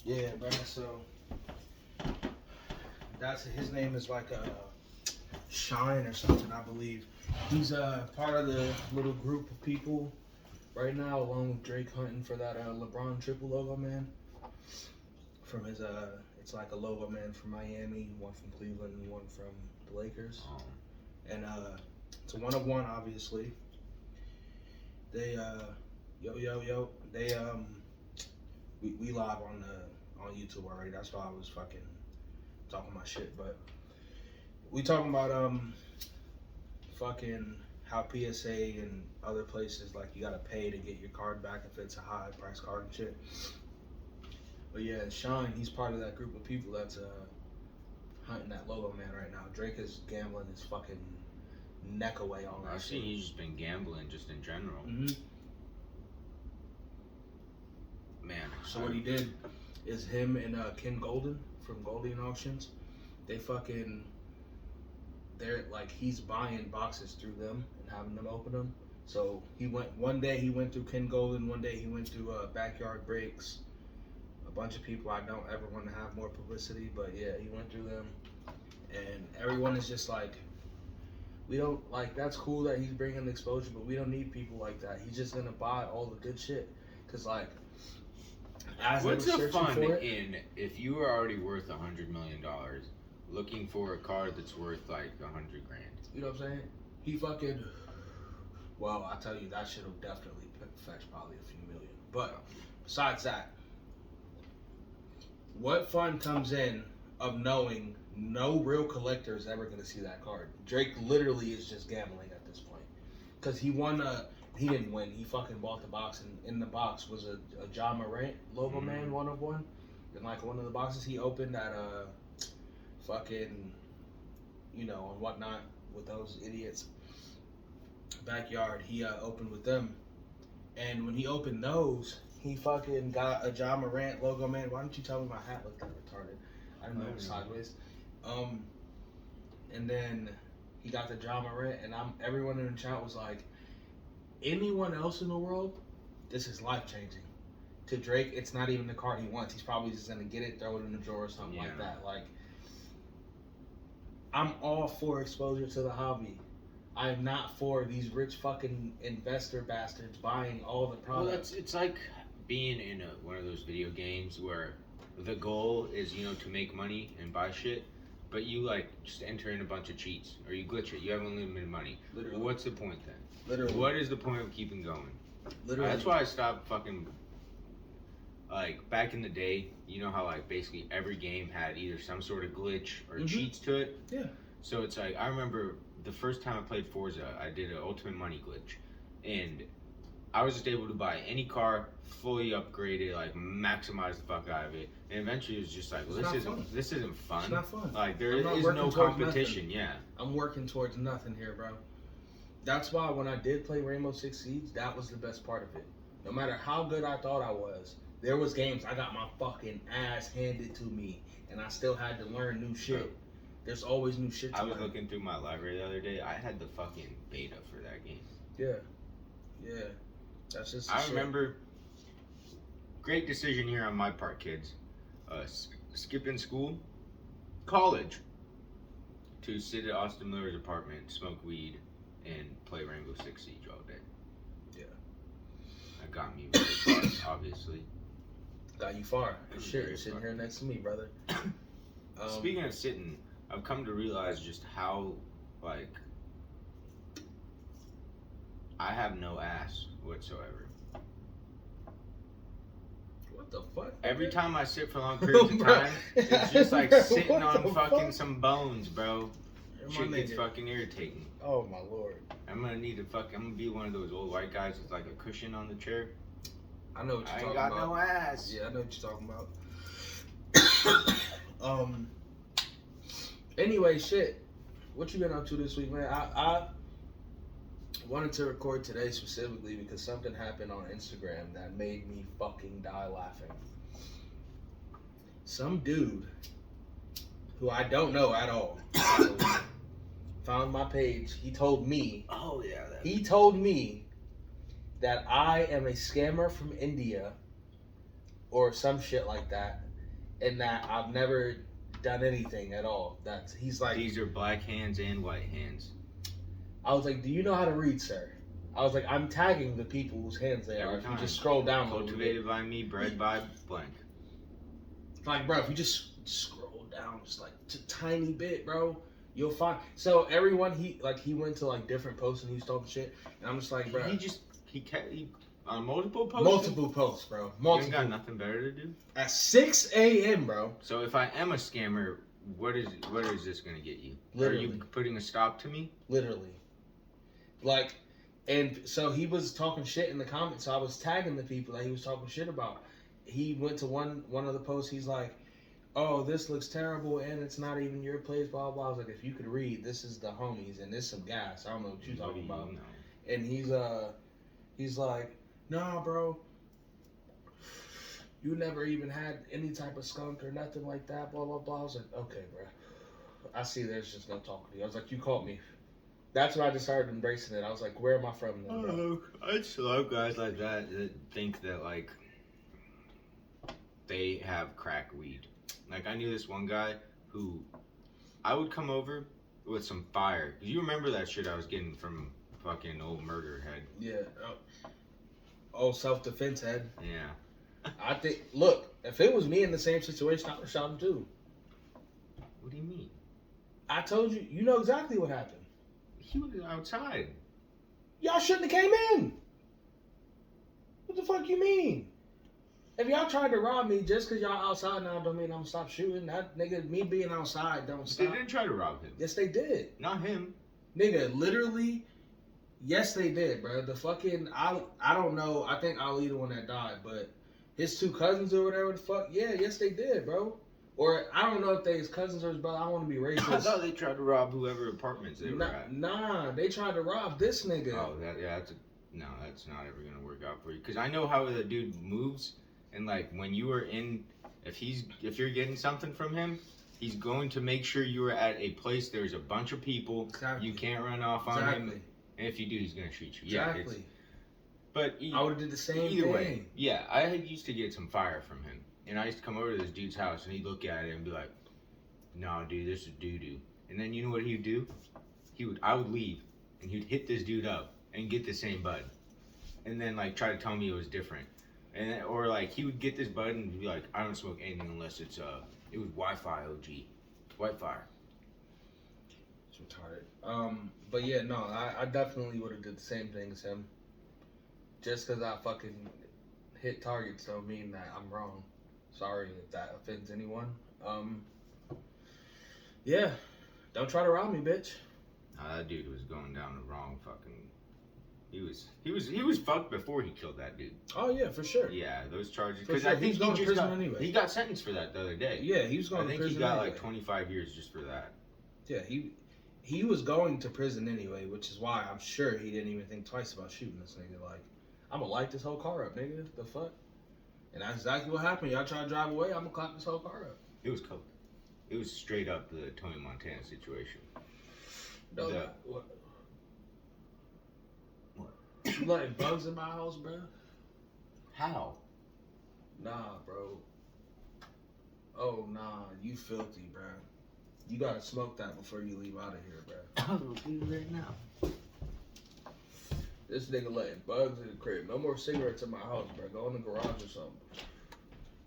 Yeah, bro. So that's his name is like Shine or something, I believe. He's part of the little group of people right now, along with Drake hunting for that LeBron triple logo man. From his it's like a logo man from Miami, one from Cleveland, and one from the Lakers. Oh. And it's a 1-of-1, obviously. They yo. They we live on YouTube already. That's why I was fucking talking my shit. But we talking about fucking how PSA and other places like you gotta pay to get your card back if it's a high price card and shit. But yeah, Shine, he's part of that group of people that's hunting that logo man right now. Drake is gambling his fucking neck away on that I've shit. seen he's just been gambling just in general. Mm-hmm. Man. So what he did is him and Ken Golden from Golden Auctions, they're like he's buying boxes through them and having them open them. So one day he went through Ken Golden, one day he went through Backyard Breaks. A bunch of people I don't ever want to have more publicity, but yeah, he went through them, and everyone is just like, we don't like. That's cool that he's bringing the exposure, but we don't need people like that. He's just gonna buy all the good shit, cause like, as what's they were the searching fun for it, in if you were already worth $100 million, looking for a car that's worth like $100,000? you know what I'm saying? He fucking. Well, I tell you, that shit will definitely fetch probably a few million. But besides that, what fun comes in of knowing no real collector is ever going to see that card? Drake literally is just gambling at this point. Because he won he didn't win. He fucking bought the box, and in the box was a Ja Morant logo man 1-of-1. And like one of the boxes he opened at fucking, and whatnot with those idiots. Backyard, he opened with them. And when he opened those, he fucking got a Ja Morant logo man. Why don't you tell me my hat looked that retarded? I didn't know it was sideways. And then he got the Ja Morant, and everyone in the chat was like, anyone else in the world, this is life changing. To Drake, it's not even the card he wants. He's probably just gonna get it, throw it in the drawer or something like that. Like, I'm all for exposure to the hobby. I am not for these rich fucking investor bastards buying all the products. Well, it's like being in one of those video games where the goal is, to make money and buy shit, but you like just enter in a bunch of cheats or you glitch it. You have unlimited money. Literally. What's the point then? Literally. What is the point of keeping going? Literally. That's why I stopped fucking. Like back in the day, you know how like basically every game had either some sort of glitch or cheats to it. Yeah. So it's like I remember the first time I played Forza, I did an Ultimate Money glitch, and I was just able to buy any car, fully upgraded, like maximize the fuck out of it. And eventually, it was just like, well, this isn't fun. It's not fun. Like there is no competition. Yeah. I'm working towards nothing here, bro. That's why when I did play Rainbow Six Siege, that was the best part of it. No matter how good I thought I was, there was games I got my fucking ass handed to me, and I still had to learn new shit. There's always new shit to learn. I was looking through my library the other day. I had the fucking beta for that game. Yeah. That's just I remember, great decision here on my part, kids. Skipping school, college, to sit at Austin Miller's apartment, smoke weed, and play Rainbow Six Siege all day. Yeah. That got me very far, obviously. Got you far. Shit, sitting here next to me, brother. Speaking of sitting, I've come to realize just how, like, I have no ass whatsoever. What the fuck? Every time I sit for long periods of time, it's just like sitting on fucking some bones, bro. Shit gets fucking irritating. Oh my lord. I'm gonna be one of those old white guys with like a cushion on the chair. I know what you're talking about. I ain't got no ass. Yeah, I know what you're talking about. Anyway, shit. What you been up to this week, man? I wanted to record today specifically because something happened on Instagram that made me fucking die laughing. Some dude who I don't know at all found my page. He told me. Oh yeah. He told me that I am a scammer from India or some shit like that, and that I've never done anything at all. He's like, these are black hands and white hands. I was like, do you know how to read, sir? I was like, I'm tagging the people whose hands they are. If you just scroll down a little bit. Cultivated by me, bred by blank. Like, bro, if you just scroll down just like a tiny bit, bro, you'll find. So everyone he went to like different posts and he was talking shit, and I'm just like, bro, He on multiple posts. multiple posts, bro, multiple. You ain't got nothing better to do At 6 a.m., bro. So if I am a scammer, what is this gonna get you? Literally. Are you putting a stop to me? Literally. Like, and so he was talking shit in the comments. So I was tagging the people that he was talking shit about. He went to one of the posts. He's like, "Oh, this looks terrible, and it's not even your place." Blah blah. I was like, "If you could read, this is the homies, and this some gas. I don't know what you're talking about." You know? And he's like, "Nah, bro. You never even had any type of skunk or nothing like that." Blah blah blah. I was like, "Okay, bro. I see. There's just no talking to you." I was like, "You caught me." That's when I just started embracing it. I was like, where am I from then, bro? I just love guys like that think that, like, they have crack weed. Like, I knew this one guy who I would come over with some fire. You remember that shit I was getting from fucking old murder head? Yeah. Oh, self-defense head. Yeah. I think, look, if it was me in the same situation, I would have shot him too. What do you mean? I told you, you know exactly what happened. He was outside. Y'all shouldn't have came in. What the fuck you mean? If y'all tried to rob me just because y'all outside now don't mean I'm gonna stop shooting. That nigga, me being outside don't stop. They didn't try to rob him. Yes, they did. Not him. Nigga, literally, yes, they did, bro. The fucking, I don't know. I think Ali the one that died, but his two cousins or whatever the fuck, yeah, yes, they did, bro. Or I don't know if they his cousins or his brother. I don't want to be racist. I thought they tried to rob whoever apartments they were at. Nah, they tried to rob this nigga. Oh, that's not ever gonna work out for you. Cause I know how the dude moves, and like when you are in, if you're getting something from him, he's going to make sure you are at a place there's a bunch of people. Exactly. You can't run off on him, and if you do, he's gonna shoot you. Exactly. Yeah, but I would have did the same either thing. way, yeah, I used to get some fire from him. And I used to come over to this dude's house, and he'd look at it and be like, "No, dude, this is doo-doo." And then you know what he'd do? I would leave, and he'd hit this dude up and get the same bud, and then like try to tell me it was different, or like he would get this bud and be like, "I don't smoke anything unless it was Wi-Fi OG, Wi-Fi." It's retarded. But yeah, no, I definitely would have did the same thing as him. Just because I fucking hit targets don't mean that I'm wrong. Sorry if that offends anyone. Yeah, don't try to rob me, bitch. That dude was going down the wrong fucking. He was fucked before he killed that dude. Oh yeah, for sure. Yeah, those charges. For Because sure. I think He's going to prison anyway. He got sentenced for that the other day. Yeah, he was going to prison. I think he got anyway. like 25 years just for that. Yeah, he was going to prison anyway, which is why I'm sure he didn't even think twice about shooting this nigga. Like, I'm gonna light this whole car up, nigga. The fuck. And that's exactly what happened. Y'all try to drive away, I'm gonna clap this whole car up. It was coke. It was straight up the Tony Montana situation. No, what? You letting bugs in my house, bro? How? Nah, bro. Oh, nah. You filthy, bro. You gotta smoke that before you leave out of here, bro. I'll do it right now. This nigga letting bugs in the crib. No more cigarettes in my house, bro. Go in the garage or something.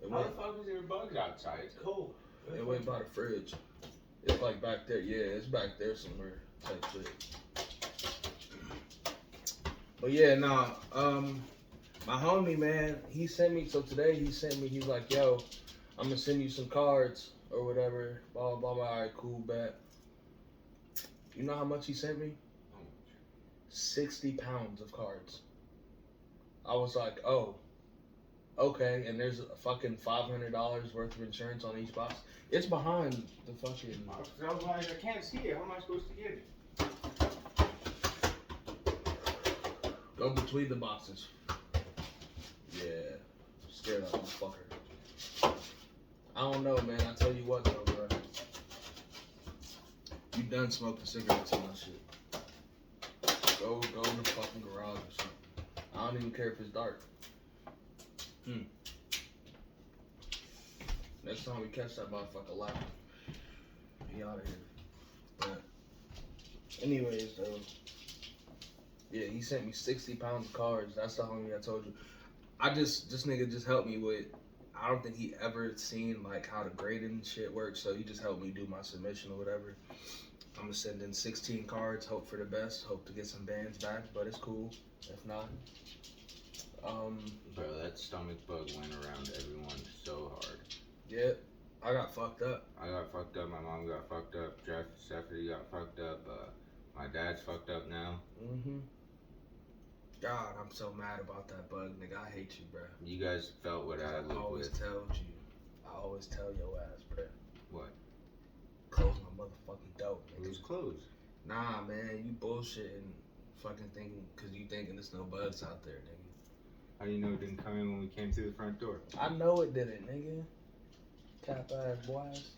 How the fuck is there bugs outside? It's cold. It went by the fridge. It's like back there. Yeah, it's back there somewhere. Type shit. But yeah, nah. My homie, man, he sent me. So today he sent me. He's like, "Yo, I'm gonna send you some cards or whatever." Blah blah blah. All right, cool, bet. You know how much he sent me? 60 pounds of cards. I was like, oh, okay. And there's a fucking $500 worth of insurance on each box. It's behind the fucking. I was like, I can't see it. How am I supposed to get it? Go between the boxes. Yeah. Scared of motherfucker. I don't know, man. I tell you what, though, bro. You done smoking cigarettes and that shit. Go in the fucking garage or something. I don't even care if it's dark. Next time we catch that motherfucker live, be out of here. But anyways, though, yeah, he sent me 60 pounds of cards. That's the homie I told you. This nigga just helped me with. I don't think he ever seen like how the grading shit works, so he just helped me do my submission or whatever. I'm gonna send in 16 cards. Hope for the best. Hope to get some bands back, but it's cool. If not, Bro, that stomach bug went around everyone so hard. yeah, I got fucked up. I got fucked up. My mom got fucked up. Stephanie got fucked up. My dad's fucked up now. God, I'm so mad about that bug, nigga. I hate you, bro. You guys felt what I lived always with. told you. I always tell your ass, bro. What? Close my motherfucking door, nigga. It was closed. Nah, man, you bullshitting, fucking thinking, cause you thinking there's no bugs out there, nigga. How do you know it didn't come in when we came through the front door? I know it didn't, nigga. Cap ass boys.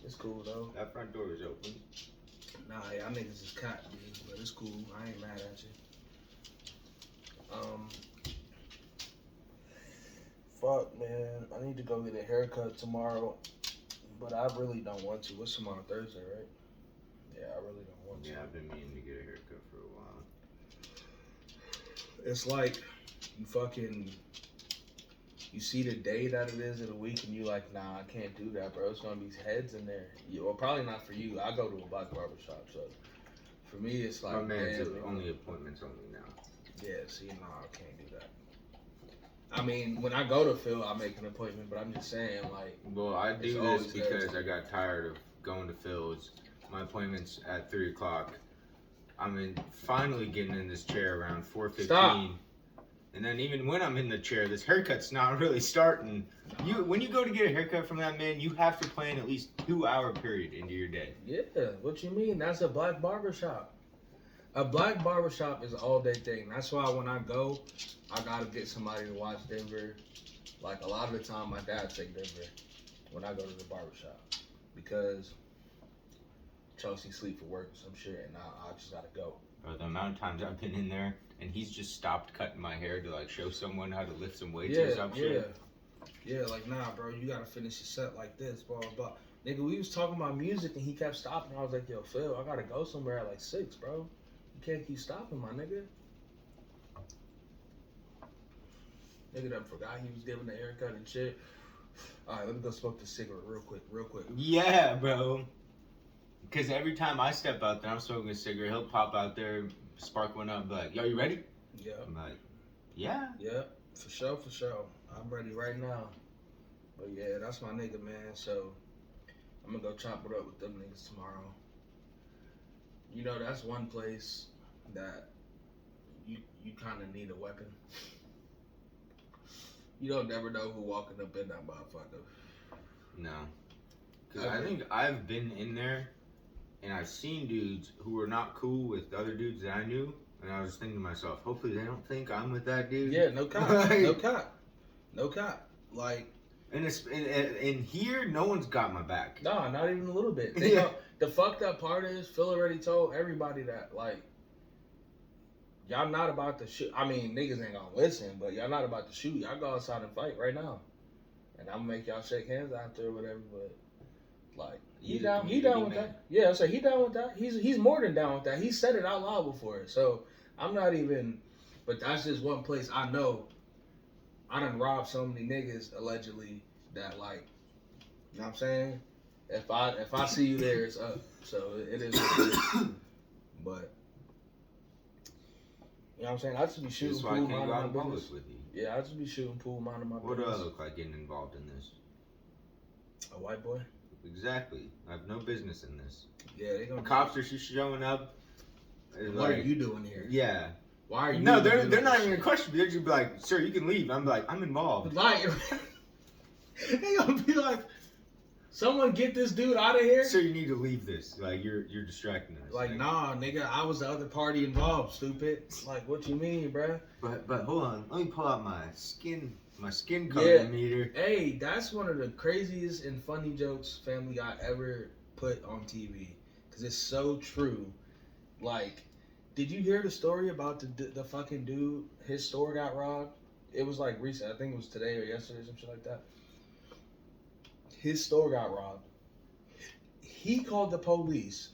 It's cool though. That front door was open. Nah, y'all niggas is cat, dude, but it's cool. I ain't mad at you. Fuck, man. I need to go get a haircut tomorrow, but I really don't want to. What's tomorrow? Thursday, right? Yeah, I really don't want to. Yeah, I've been meaning to get a haircut for a while. It's like you see the day that it is of the week and you like, nah, I can't do that, bro. It's gonna be heads in there. Well, probably not for you. I go to a black barbershop, so for me, it's like, My man's man, only appointments only now. yeah, see, nah, I can't do that. I mean, when I go to Phil, I make an appointment, but I'm just saying, like. Well, I do always this because heads. I got tired of going to Phil's. My appointment's at 3 o'clock. I'm finally getting in this chair around 4:15. Stop. And then even when I'm in the chair, this haircut's not really starting. When you go to get a haircut from that man, you have to plan at least 2-hour period into your day. Yeah, what you mean? That's a black barbershop. A black barbershop is an all-day thing. That's why when I go, I gotta get somebody to watch Denver. Like, a lot of the time, my dad take Denver when I go to the barbershop. Because Chelsea sleep for work or some shit, and I just gotta go. Or the amount of times I've been in there, and he's just stopped cutting my hair to, like, show someone how to lift some weights or some shit. Yeah, like, nah, bro, you gotta finish your set like this, blah, blah, blah. Nigga, we was talking about music, and he kept stopping. I was like, yo, Phil, I gotta go somewhere at, like, 6, bro. You can't keep stopping, my nigga. Nigga done forgot he was giving the haircut and shit. Alright, let me go smoke this cigarette real quick. Yeah, bro. Because every time I step out there, I'm smoking a cigarette, he'll pop out there, spark one up, and be like, yo, you ready? Yeah. I'm like, yeah. Yeah, for sure. I'm ready right now. But yeah, that's my nigga, man. So I'm gonna go chop it up with them niggas tomorrow. You know, that's one place that you kind of need a weapon. You don't never know who walking up in that motherfucker. No. Because I think I've been in there, and I've seen dudes who were not cool with other dudes that I knew, and I was thinking to myself, hopefully they don't think I'm with that dude. Yeah, no cop. No cop. Like, and in here, no one's got my back. nah, not even a little bit. The fucked up part is, Phil already told everybody that, like, y'all not about to shoot. I mean, niggas ain't gonna listen, but y'all not about to shoot. Y'all go outside and fight right now. And I'm gonna make y'all shake hands after or whatever, but, like, he down with that. Yeah, so he down with that. He's more than down with that. He said it out loud before. So I'm not even, but that's just one place I know. I done robbed so many niggas allegedly that, like, you know what I'm saying? If I see you there, it's up. So it is what it is. But you know what I'm saying? I just be shooting pool, minding my business. With you. Yeah, I just be shooting pool, minding my What business. do I look like getting involved in this? A white boy? Exactly. I have no business in this. Yeah, they gonna. Cops are showing up. What are you doing here? Yeah. Why are you? No, they're not even gonna question me. They're just be like, "Sir, you can leave." I'm like, "I'm involved." Like, they gonna be like, "Someone get this dude out of here." Sir, you need to leave this. Like, you're distracting us. Like, nah, nigga, I was the other party involved. Stupid. Like, what you mean, bruh? But hold on, let me pull out my skin color meter. Hey, that's one of the craziest and funny jokes Family Guy ever put on TV, cause it's so true. Like, did you hear the story about the fucking dude? His store got robbed. It was like recent. I think it was today or yesterday or some shit like that. His store got robbed. He called the police.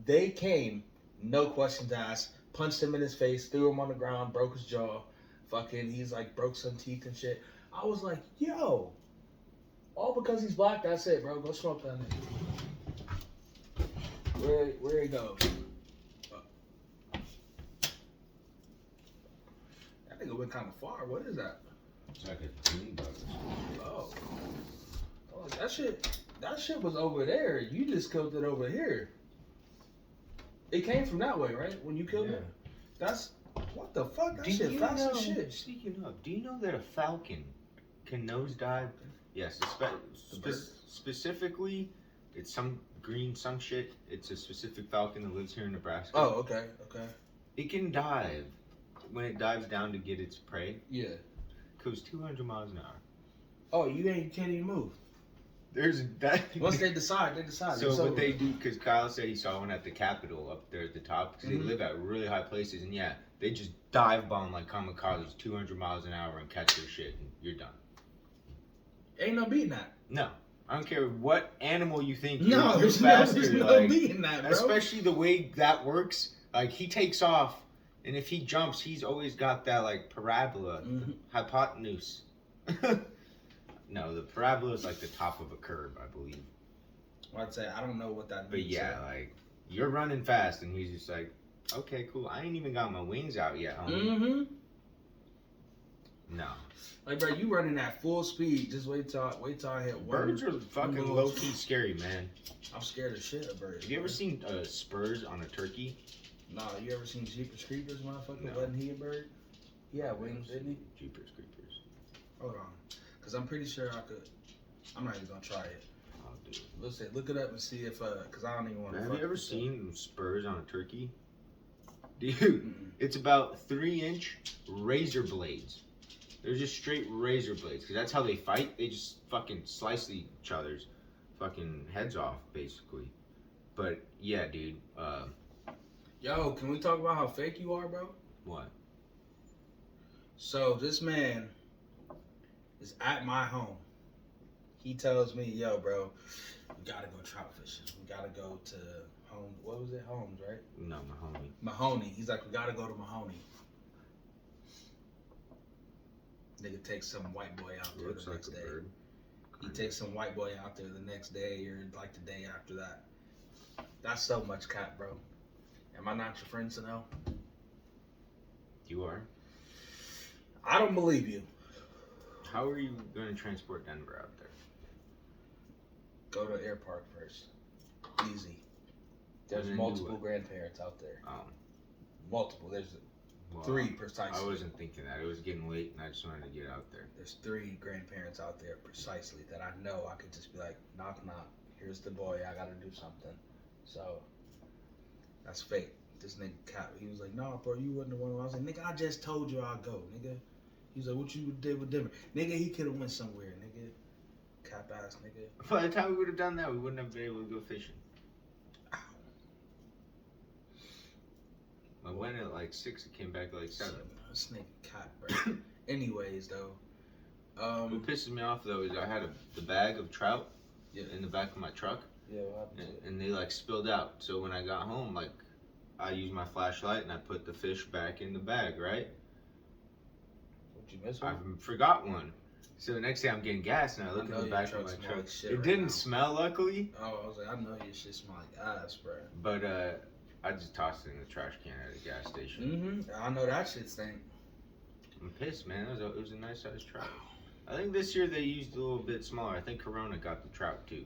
They came, no questions asked, punched him in his face, threw him on the ground, broke his jaw. Fucking, he's like broke some teeth and shit. I was like, yo, all because he's black, that's it, bro. Go smoke that nigga. Where he go? That nigga went kind of far. What is that? It's like a dune bug. Oh, that shit was over there. You just killed it over here. It came from that way, right? When you killed it? That's, what the fuck? That shit fast as shit. Speaking of, do you know that a falcon can nosedive? Yes, specifically, it's some green, some shit. It's a specific falcon that lives here in Nebraska. Oh, okay. It can dive. When it dives down to get its prey, Yeah. it goes 200 miles an hour. Oh, you can't even move. There's that. Once they decide. So what they do, because Kyle said he saw one at the Capitol up there at the top, because they live at really high places, and yeah, they just dive bomb like kamikazes 200 miles an hour and catch their shit, and you're done. Ain't no beating that. No. I don't care what animal you think No, you're there's faster. no beating that, bro. Especially the way that works. Like, he takes off, and if he jumps, he's always got that, like, parabola, hypotenuse. No, the parabola is like the top of a curve, I believe. Well, I'd say, I don't know what that means. But yeah, like, you're running fast, and he's just like, okay, cool. I ain't even got my wings out yet, homie. No. Like, bro, you running at full speed. Just wait till I hit one. Birds are fucking low-key scary, man. I'm scared as shit of birds. Have you ever seen spurs on a turkey? Nah, you ever seen Jeepers Creepers, motherfucker? No. Wasn't he a bird? Yeah, wings, didn't he? Jeepers Creepers. Hold on. Because I'm pretty sure I could. I'm not even going to try it. Oh, dude. Let's say, look it up and see if, because I don't even want to. Have you ever seen spurs on a turkey? Dude, it's about 3-inch razor blades. They're just straight razor blades, because that's how they fight. They just fucking slice each other's fucking heads off, basically. But, yeah, dude. Yo, can we talk about how fake you are, bro? What? So, this man is at my home. He tells me, yo, bro, we gotta go trout fishing. We gotta go to Home. What was it? Holmes, right? No, Mahoney. Mahoney. He's like, we gotta go to Mahoney. Nigga takes some white boy out there Looks the like next a day. bird. He takes some white boy out there the next day or like the day after that. That's so much cap, bro. Am I not your friend, Sanel? You are? I don't believe you. How are you going to transport Denver out there? Go to Air Park first. Easy. There's And then multiple do grandparents out there. Oh. Multiple. There's Well, 3 precisely. I wasn't thinking that. It was getting late, and I just wanted to get out there. There's 3 grandparents out there precisely that I know I could just be like, knock, knock. Here's the boy. I got to do something. So, that's fake. This nigga cap. He was like, no, bro, you wasn't the one. I was like, nigga, I just told you I'd go, nigga. He was like, what you did with Denver? Nigga, he could have went somewhere, nigga. Cap ass, nigga. By the time we would have done that, we wouldn't have been able to go fishing. I went at like 6, it came back at like 7. This nigga cap, bro. Anyways, though. What pisses me off, though, is I had the bag of trout in the back of my truck. Yeah, what happened to it? And they like spilled out. So when I got home, like, I used my flashlight and I put the fish back in the bag, right? Did you miss I one? forgot one. So the next day I'm getting gas and I look I know in the your back of truck my smell truck. like shit It right didn't now. smell, luckily. Oh, I was like, I know your shit smell like ass, bro. But I just tossed it in the trash can at a gas station. I know that shit stink. I'm pissed, man. It was a nice sized trout. I think this year they used a little bit smaller. I think Corona got the trout too.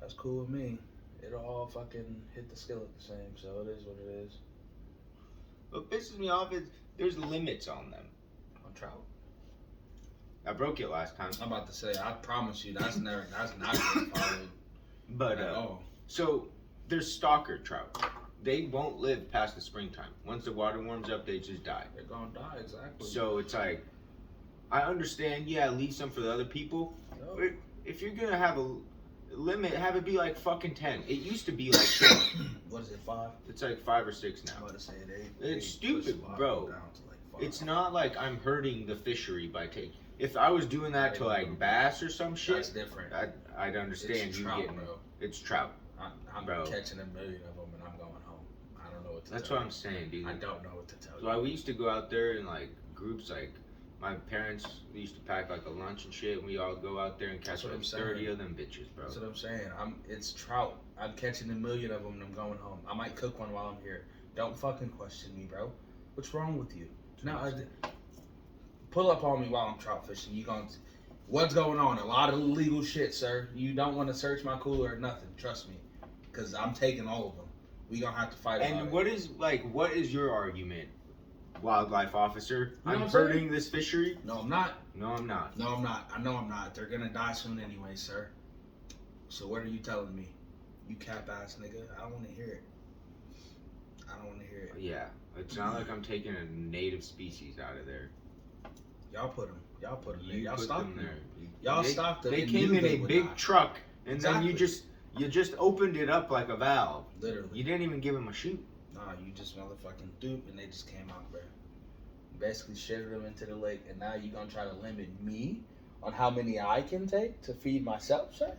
That's cool with me. It'll all fucking hit the skillet the same, so it is what it is. What pisses me off is there's limits on them. On trout. I broke it last time. I'm about to say, I promise you, that's not getting followed But at all. so there's stalker trout. They won't live past the springtime. Once the water warms up, they just die. They're gonna die, exactly. So it's like, I understand, yeah, leave some for the other people. No. But if you're gonna have a limit, have it be like fucking 10. It used to be like 10. What is it, 5? It's like 5 or 6 I'm now. about to say It's stupid, bro. Down to like 5. It's not like I'm hurting the fishery by taking. if I was doing that to like bass or some shit, That's different. I'd understand It's you trout, getting. bro. It's trout. I'm Bro. catching a million of them and I'm going home. I don't know what to That's tell what I'm saying, dude. I don't know what to tell So we used to go out there in like groups, like my parents used to pack like a lunch and shit, and we all go out there and catch like 30 of them bitches, bro. That's what I'm saying. It's trout. I'm catching a million of them and I'm going home. I might cook one while I'm here. Don't fucking question me, bro. What's wrong with you? Now, pull up on me while I'm trout fishing. What's going on? A lot of illegal shit, sir. You don't want to search my cooler or nothing. Trust me, because I'm taking all of them. We gonna have to fight about it. And what is your argument, wildlife officer? You know I'm what I'm saying? hurting this fishery. No, I'm not. No, I'm not. No, I'm not. I know I'm not. They're gonna die soon anyway, sir. So what are you telling me? You cap ass nigga. I don't want to hear it. I don't want to hear it. Yeah, it's not like I'm taking a native species out of there. Y'all put them. Y'all put them there. You Y'all put stocked them them. there. Y'all stocked them. They and came knew in they a would big die. truck, and then Exactly. you just opened it up like a valve. Literally. You didn't even give them a chute. Nah, you just motherfucking dupe, and they just came out, bro. Basically shitted them into the lake, and now you gonna try to limit me on how many I can take to feed myself, sir?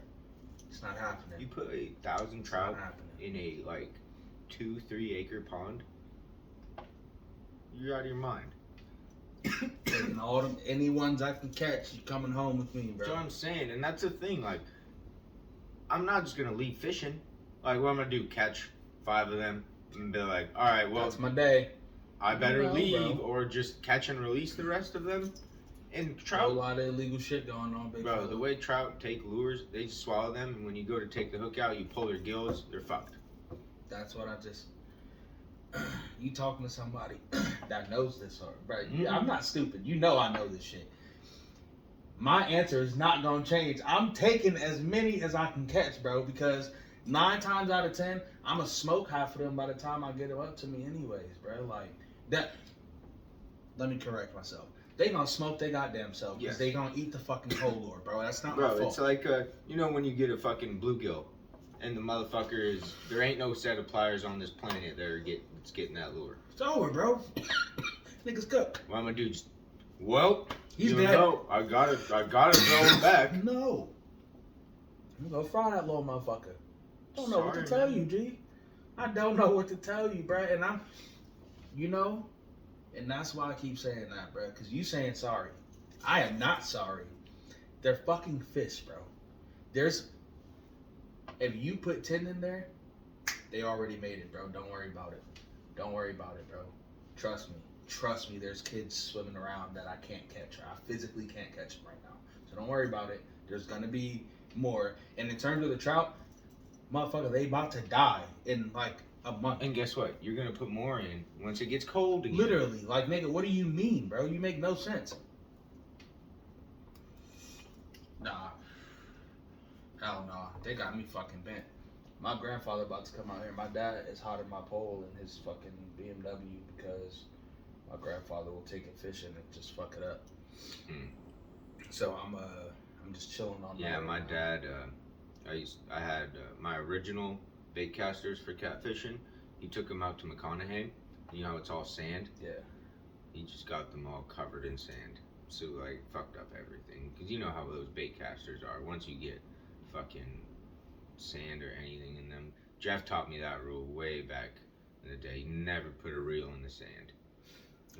It's not happening. You put 1,000 It's trout not happening. in a like 2-3 acre pond. You're out of your mind. Taking all them, any ones I can catch, you coming home with me, bro. That's what I'm saying, and that's the thing. Like, I'm not just gonna leave fishing. Like, what I'm gonna do? Catch 5 of them and be like, all right, well, That's my day. I better You know, leave, bro. or just catch and release the rest of them. And A trout, lot of illegal shit going on, big bro, fella. the way trout take lures, they just swallow them, and when you go to take the hook out, you pull their gills, they're fucked. That's what I just. You talking to somebody that knows this, bro? Mhm. I'm not stupid. You know I know this shit. My answer is not gonna change. I'm taking as many as I can catch, bro, because 9 times out of 10, I'm gonna smoke half of them by the time I get them up to me, anyways, bro. Like that. Let me correct myself. They gonna smoke their goddamn self because Yes. they gonna eat the fucking whole lure, bro. That's not my Bro, fault. it's like, you know when you get a fucking bluegill, and the motherfucker is, there ain't no set of pliers on this planet that are getting that lure. It's over, bro. Niggas cook. What I'm gonna do, just, well, He's you dead. know, I gotta throw him back. No. I'm gonna fry that little motherfucker. Don't know what to Sorry, tell man. you, G. I don't know what to tell you, bro. And I'm, you know, and that's why I keep saying that, bro. Because you saying sorry. I am not sorry. They're fucking fish, bro. If you put 10 in there, they already made it, bro. Don't worry about it. Don't worry about it, bro. Trust me. Trust me, there's kids swimming around that I can't catch. I physically can't catch them right now. So don't worry about it. There's going to be more. And in terms of the trout, motherfucker, they about to die in like a month. And guess what? You're gonna put more in once it gets cold again. Literally. Like, nigga, what do you mean, bro? You make no sense. Nah. Hell no. They got me fucking bent. My grandfather about to come out here. My dad is hot in my pole in his fucking BMW because my grandfather will take it fishing and just fuck it up. Mm. So I'm just chilling on. Yeah, my dad. I had my original bait casters for catfishing. He took them out to McConaughey. You know how it's all sand. Yeah. He just got them all covered in sand. So like fucked up everything. Cause you know how those bait casters are. Once you get fucking sand or anything in them. Jeff taught me that rule way back in the day. Never put a reel in the sand.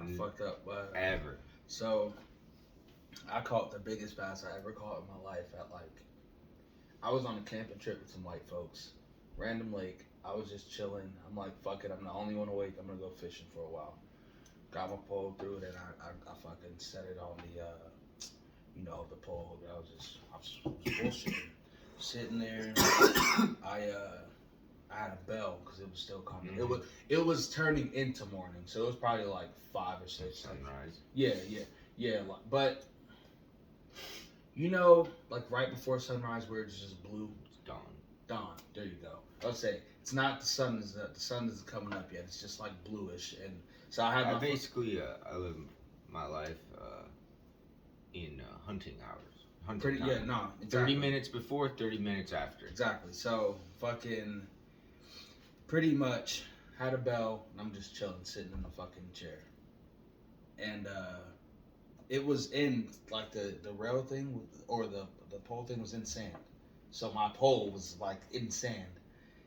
I fucked up, but Ever. so I caught the biggest bass I ever caught in my life at like I was on a camping trip with some white folks, random lake. I was just chilling. I'm like, fuck it. I'm the only one awake. I'm gonna go fishing for a while. Got my pole through it, and I fucking set it on the the pole. I was bullshitting, sitting there. I had a bell because it was still coming. Mhm. It was turning into morning, so it was probably like 5 or 6. Sunrise. Yeah. Like, but like right before sunrise, where it's just blue. It's dawn. Dawn. There you go. I would say it's not the sun isn't coming up yet. It's just like bluish, and so I had I my basically I live my life in hunting hours. Hunting pretty time. yeah no 30 exactly. minutes before, 30 minutes after. Exactly. So fucking pretty much had a bell, and I'm just chilling, sitting in the fucking chair, and it was in like the rail thing or the pole thing was in sand, so my pole was like in sand.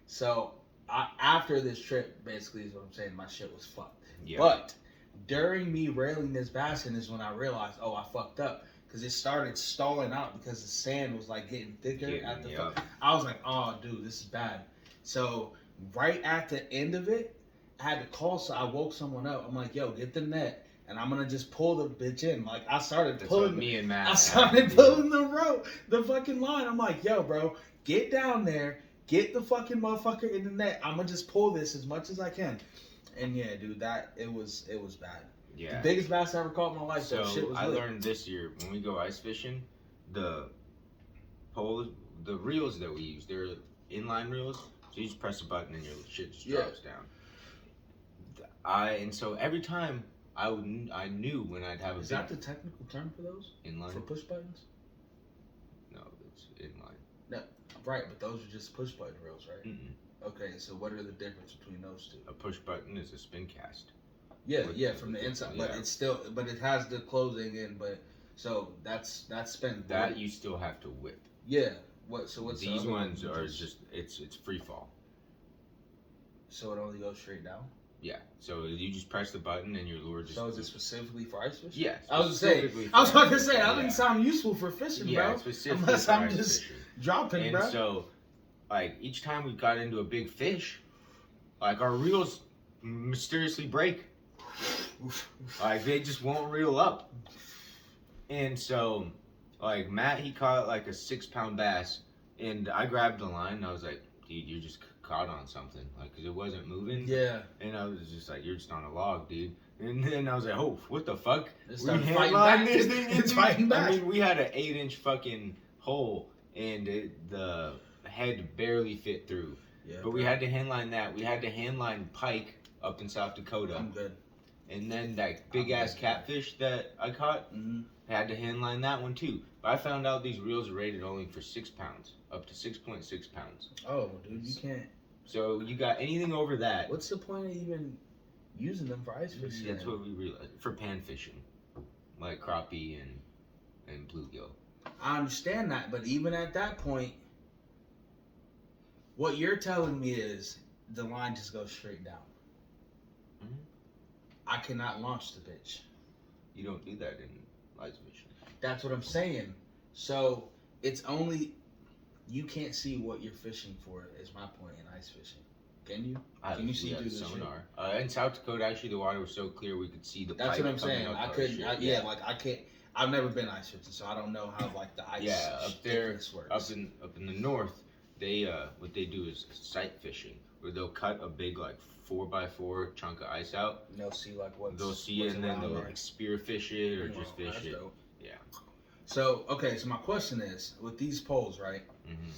So after this trip, basically is what I'm saying. My shit was fucked. Yeah. But during me railing this bassin is when I realized, oh, I fucked up because it started stalling out because the sand was like getting thicker at the. I was like, oh, dude, this is bad. So right at the end of it, I had to call. So I woke someone up. I'm like, yo, get the net. And I'm gonna just pull the bitch in. Like I started pulling. Me and Matt. I started pulling the rope, the fucking line. I'm like, yo, bro, get down there, get the fucking motherfucker in the net. I'm gonna just pull this as much as I can. And yeah, dude, it was bad. Yeah. The biggest bass I ever caught in my life. So that shit was I lit. learned this year when we go ice fishing, the poles, the reels that we use, they're inline reels. So you just press a button and your shit just drops down. And so every time. I knew when I'd have a. Is that the technical term for those? Inline. For push buttons? No, it's inline. No, right, but those are just push button reels, right? Mm-mm. Okay, so what are the difference between those two? A push button is a spin cast. Yeah, from the inside, but it's still, but it has the closing in, but so that's spin. That you still have to whip. Yeah. What's these ones are just it's free fall. So it only goes straight down. Yeah, so you just press the button and your lure just. So is it specifically for ice fishing? Yeah, I was about to say that didn't sound useful for fishing, bro. Yeah, specifically unless for I'm ice just fishing. dropping, bro. And so, like each time we got into a big fish, like our reels mysteriously break. Like they just won't reel up. And so, like Matt, he caught like a 6-pound bass, and I grabbed the line. And I was like, dude, you're just caught on something, like, because it wasn't moving. Yeah. And I was just like, you're just on a log, dude. And then I was like, oh, what the fuck? It's fighting back. It's fighting back. I mean, we had an 8-inch fucking hole, and the head barely fit through. Yeah. But we had to handline that. We had to handline pike up in South Dakota. I'm good. And then that big ass catfish that I caught, I had to handline that one too. But I found out these reels are rated only for 6 pounds, up to 6.6 pounds. Oh, dude, you can't. So you got anything over that. What's the point of even using them for ice fishing? That's what we realized. For pan fishing, like crappie and bluegill. I understand that, but even at that point, what you're telling me is the line just goes straight down. Mm-hmm. I cannot launch the bitch. You don't do that in ice fishing. That's what I'm saying. So it's only you can't see what you're fishing for. Is my point in ice fishing. Can you? Can you see through the sonar? In South Dakota, actually, the water was so clear we could see the. That's what I'm saying. I couldn't. Like I can't. I've never been ice fishing, so I don't know how like the ice. Yeah, up there, works. up in the north, they what they do is sight fishing, where they'll cut a big like 4x4 chunk of ice out. And they'll see like they'll see it, and then they'll like spear fish it or just fish it. Dope. Yeah. So okay, so my question is, with these poles, right? Mm-hmm.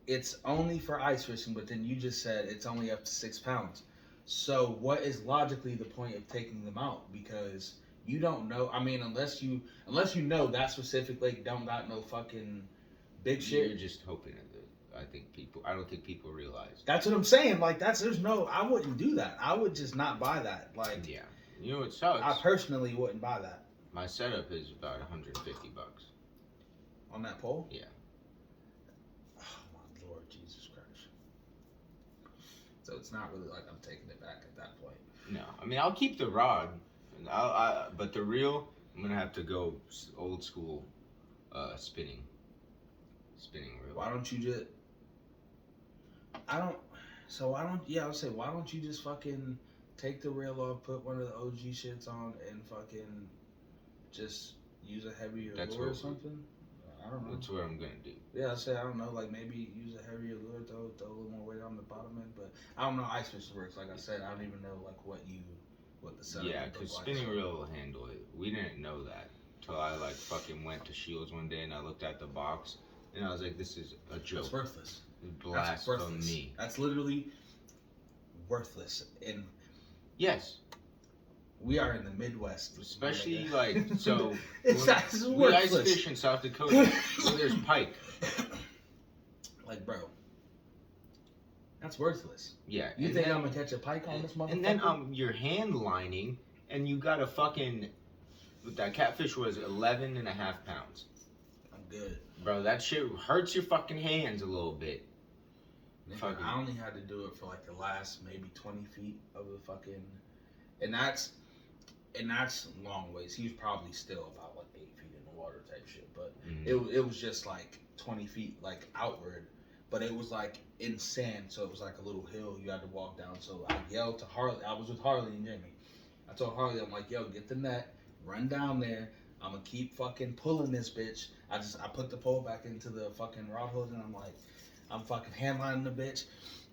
It's only for ice fishing, but then you just said it's only up to 6 pounds. So what is logically the point of taking them out? Because you don't know. I mean, unless you know that specific lake don't got no fucking big shit. You're just hoping it. I don't think people realize. That's what I'm saying. Like I wouldn't do that. I would just not buy that. Like yeah, you know what sucks? I personally wouldn't buy that. My setup is about $150 on that pole. Yeah. Oh my Lord Jesus Christ! So it's not really like I'm taking it back at that point. No, I mean I'll keep the rod, but the reel I'm gonna have to go old school, spinning reel. Why don't you just? Yeah, I would say, why don't you just fucking take the rail off, put one of the OG shits on, and fucking just use a heavier lure or something? I don't know. That's what I'm gonna do. Yeah, I say I don't know, like maybe use a heavier lure, throw a little more weight on the bottom end, but I don't know how ice fishing works. Like I said, I don't even know like what the setup. Yeah, because spinning reel will handle it. We didn't know that till I like fucking went to Shields one day and I looked at the box and I was like, this is a joke. It's worthless. Blasphemy. That's literally worthless. And yes, we are in the Midwest, especially like so. It's we ice fish in South Dakota where there's pike. Like, bro, that's worthless. Yeah. You think I'm gonna catch a pike on this motherfucker? And then you're hand lining, and you got a fucking That catfish was 11 and a half pounds. I'm good. Bro, that shit hurts your fucking hands a little bit. Nigga, I only had to do it for like the last maybe 20 feet of the fucking, and that's long ways. He was probably still about like 8 feet in the water type shit, but it was just like 20 feet like outward, but it was like in sand, so it was like a little hill you had to walk down. So I yelled to Harley. I was with Harley and Jamie. I told Harley, I'm like, yo, get the net, run down there. I'm gonna keep fucking pulling this bitch. I put the pole back into the fucking rod hose, and I'm like, I'm fucking handlining the bitch,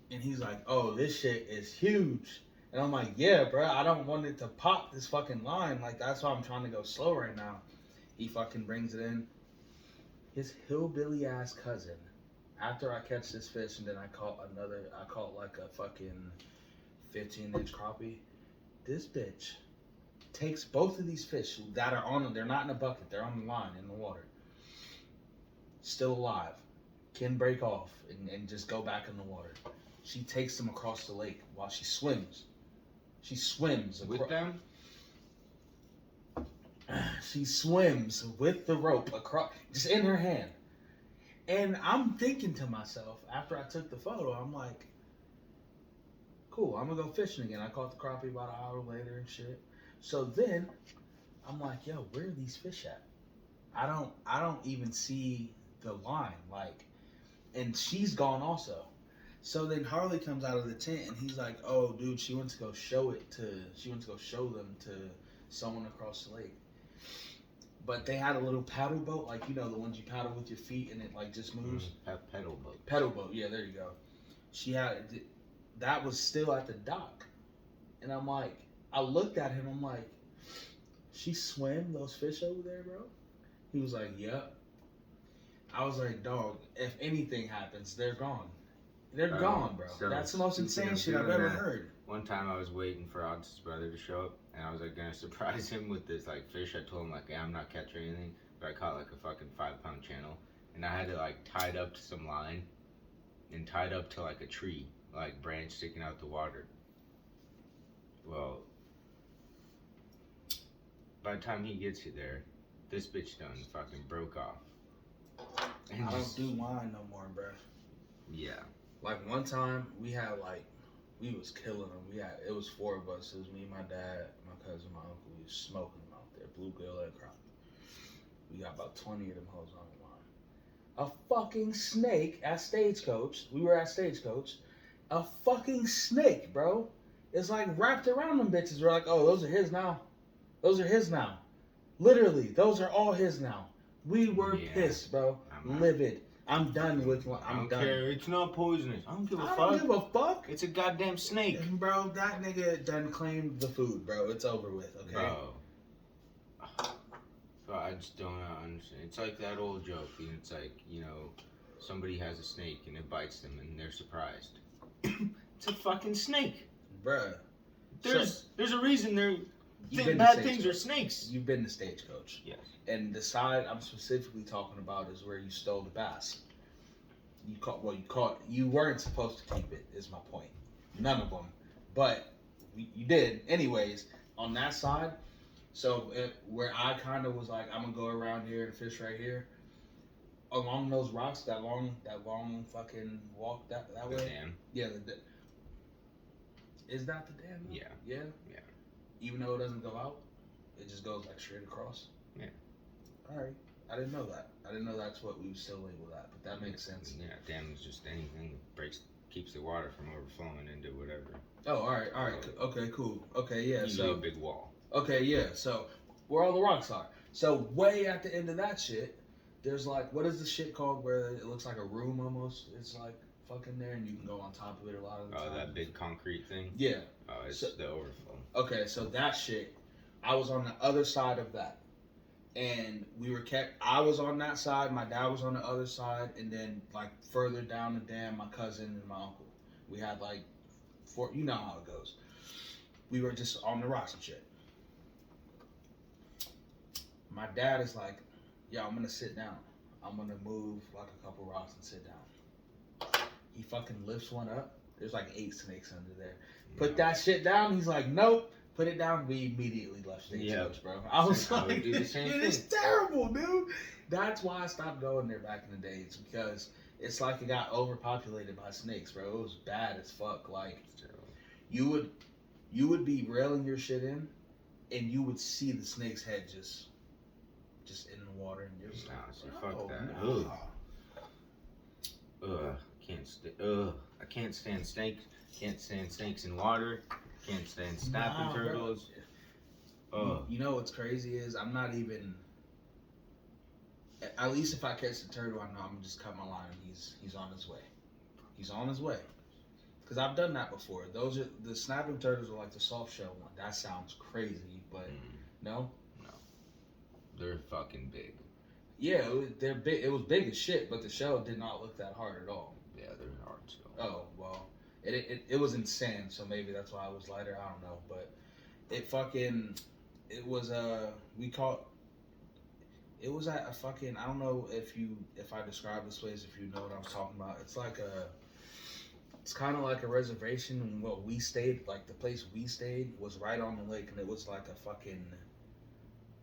and he's like, oh, this shit is huge. And I'm like, yeah, bro, I don't want it to pop this fucking line. Like, that's why I'm trying to go slow right now. He fucking brings it in. His hillbilly ass cousin, after I catch this fish and then I caught like a fucking 15-inch crappie. This bitch takes both of these fish that are on them. They're not in a bucket. They're on the line in the water. Still alive. Can break off and just go back in the water. She takes them across the lake while she swims. She swims with them. She swims with the rope across, just in her hand. And I'm thinking to myself, after I took the photo, I'm like, cool, I'm gonna go fishing again. I caught the crappie about an hour later and shit. So then, I'm like, yo, where are these fish at? I don't even see the line, like, and she's gone also. So then Harley comes out of the tent and he's like, oh, dude, she went to go show them to someone across the lake. But they had a little paddle boat, like, you know, the ones you paddle with your feet and it like just moves. Pedal boat. Pedal boat, yeah, there you go. She had, that was still at the dock. And I'm like, I looked at him, I'm like, she swam those fish over there, bro? He was like, yep. I was like, dog, if anything happens, they're gone. They're gone, bro. So that's the most insane shit I've ever heard. One time I was waiting for Odd's brother to show up, and I was like gonna surprise him with this like fish. I told him like, yeah, I'm not catching anything, but I caught like a fucking 5-pound channel, and I had it like tied up to some line, and tied up to like a tree, like branch sticking out the water. Well, by the time he gets you there, this bitch done fucking broke off. And I don't do line no more, bro. Yeah. Like one time we was killing them. It was 4 of us. It was me, my dad, my cousin, my uncle. We was smoking them out there, bluegill and crappie. We got about 20 of them hoes on the line. A fucking snake at Stagecoach. We were at Stagecoach. A fucking snake, bro. It's like wrapped around them bitches. We're like, oh, those are his now. Those are his now. Literally, those are all his now. We were pissed, bro. Livid. I'm done with one. I'm done. Care. It's not poisonous. I don't give a fuck. I don't give a fuck. It's a goddamn snake. Bro, that nigga done claimed the food, bro. It's over with, okay? Bro. I just don't understand. It's like that old joke. It's like, you know, somebody has a snake and it bites them and they're surprised. It's a fucking snake. Bruh. There's a reason bad things are snakes. You've been to Stagecoach. Yes. And the side I'm specifically talking about is where you stole the bass. You weren't supposed to keep it, is my point. None of them. But you did. Anyways, on that side, so where I kind of was like, I'm going to go around here and fish right here. Along those rocks, that long fucking walk that way. The dam. Yeah. Is that the dam? Yeah. Yeah? Yeah. Even though it doesn't go out, it just goes like straight across. Yeah. All right. I didn't know that. I didn't know that's what we would still label that, but that makes sense. Yeah, dam is just anything that keeps the water from overflowing into whatever. Oh, all right. Okay, cool. Okay, yeah. Usually a big wall. Okay, yeah. So where all the rocks are. So way at the end of that shit, there's like, what is the shit called where it looks like a room almost? It's like fucking there, and you can go on top of it a lot of the time. Oh, that big concrete thing? Yeah. Oh, it's the overflow. Okay, so that shit, I was on the other side of that. And I was on that side, my dad was on the other side, and then like further down the dam, my cousin and my uncle. We had like 4, you know how it goes. We were just on the rocks and shit. My dad is like, yo, I'm gonna sit down. I'm gonna move like a couple rocks and sit down. He fucking lifts one up. There's like 8 snakes under there. Put that shit down. He's like, nope. put it down. We immediately left Stagecoach, Yeah. bro. I was I would like, do the same dude, it's thing. terrible, dude. That's why I stopped going there back in the days, because it's like it got overpopulated by snakes, bro. It was bad as fuck. Like you would be railing your shit in, and you would see the snake's head just in the water, and you're just like, fuck that. no. I can't stand snakes. Can't stand snakes in water. Can't stand snapping turtles. You know what's crazy is I'm not even. At least if I catch the turtle, I know I'm gonna just cut my line and he's on his way. He's on his way. Because I've done that before. Those are the snapping turtles are like the soft shell one. That sounds crazy, but no. They're fucking big. Yeah, they're big. It was big as shit, but the shell did not look that hard at all. Yeah, they're hard still. Oh well, it was in sand, so maybe that's why it was lighter. I don't know, but it was we caught. It was at a fucking, I don't know if I describe this place, if you know what I'm talking about. It's kind of like a reservation, and what we stayed, like the place we stayed was right on the lake, and it was like it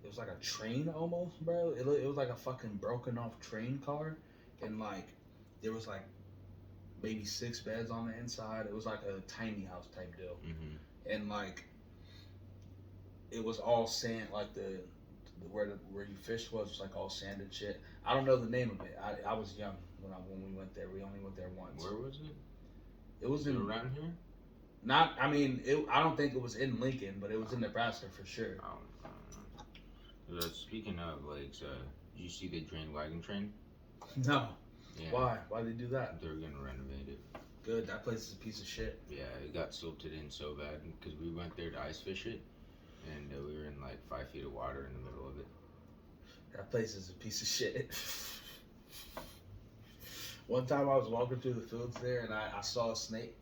was like a train almost, bro. It was like a fucking broken off train car, and like there was like maybe 6 beds on the inside. It was like a tiny house type deal, and like it was all sand, like where you fished was like all sand and shit. I don't know the name of it. I was young when we went there. We only went there once. Where was it? It was in around here. Not, I mean, I don't think it was in Lincoln, but it was in Nebraska for sure. Speaking of lakes, did you see they drained Wagon Train? No. Yeah. Why? Why'd they do that? They're gonna renovate it. Good. That place is a piece of shit. Yeah, it got silted in so bad because we went there to ice fish it, and we were in like 5 feet of water in the middle of it. That place is a piece of shit. One time I was walking through the fields there, and I saw a snake.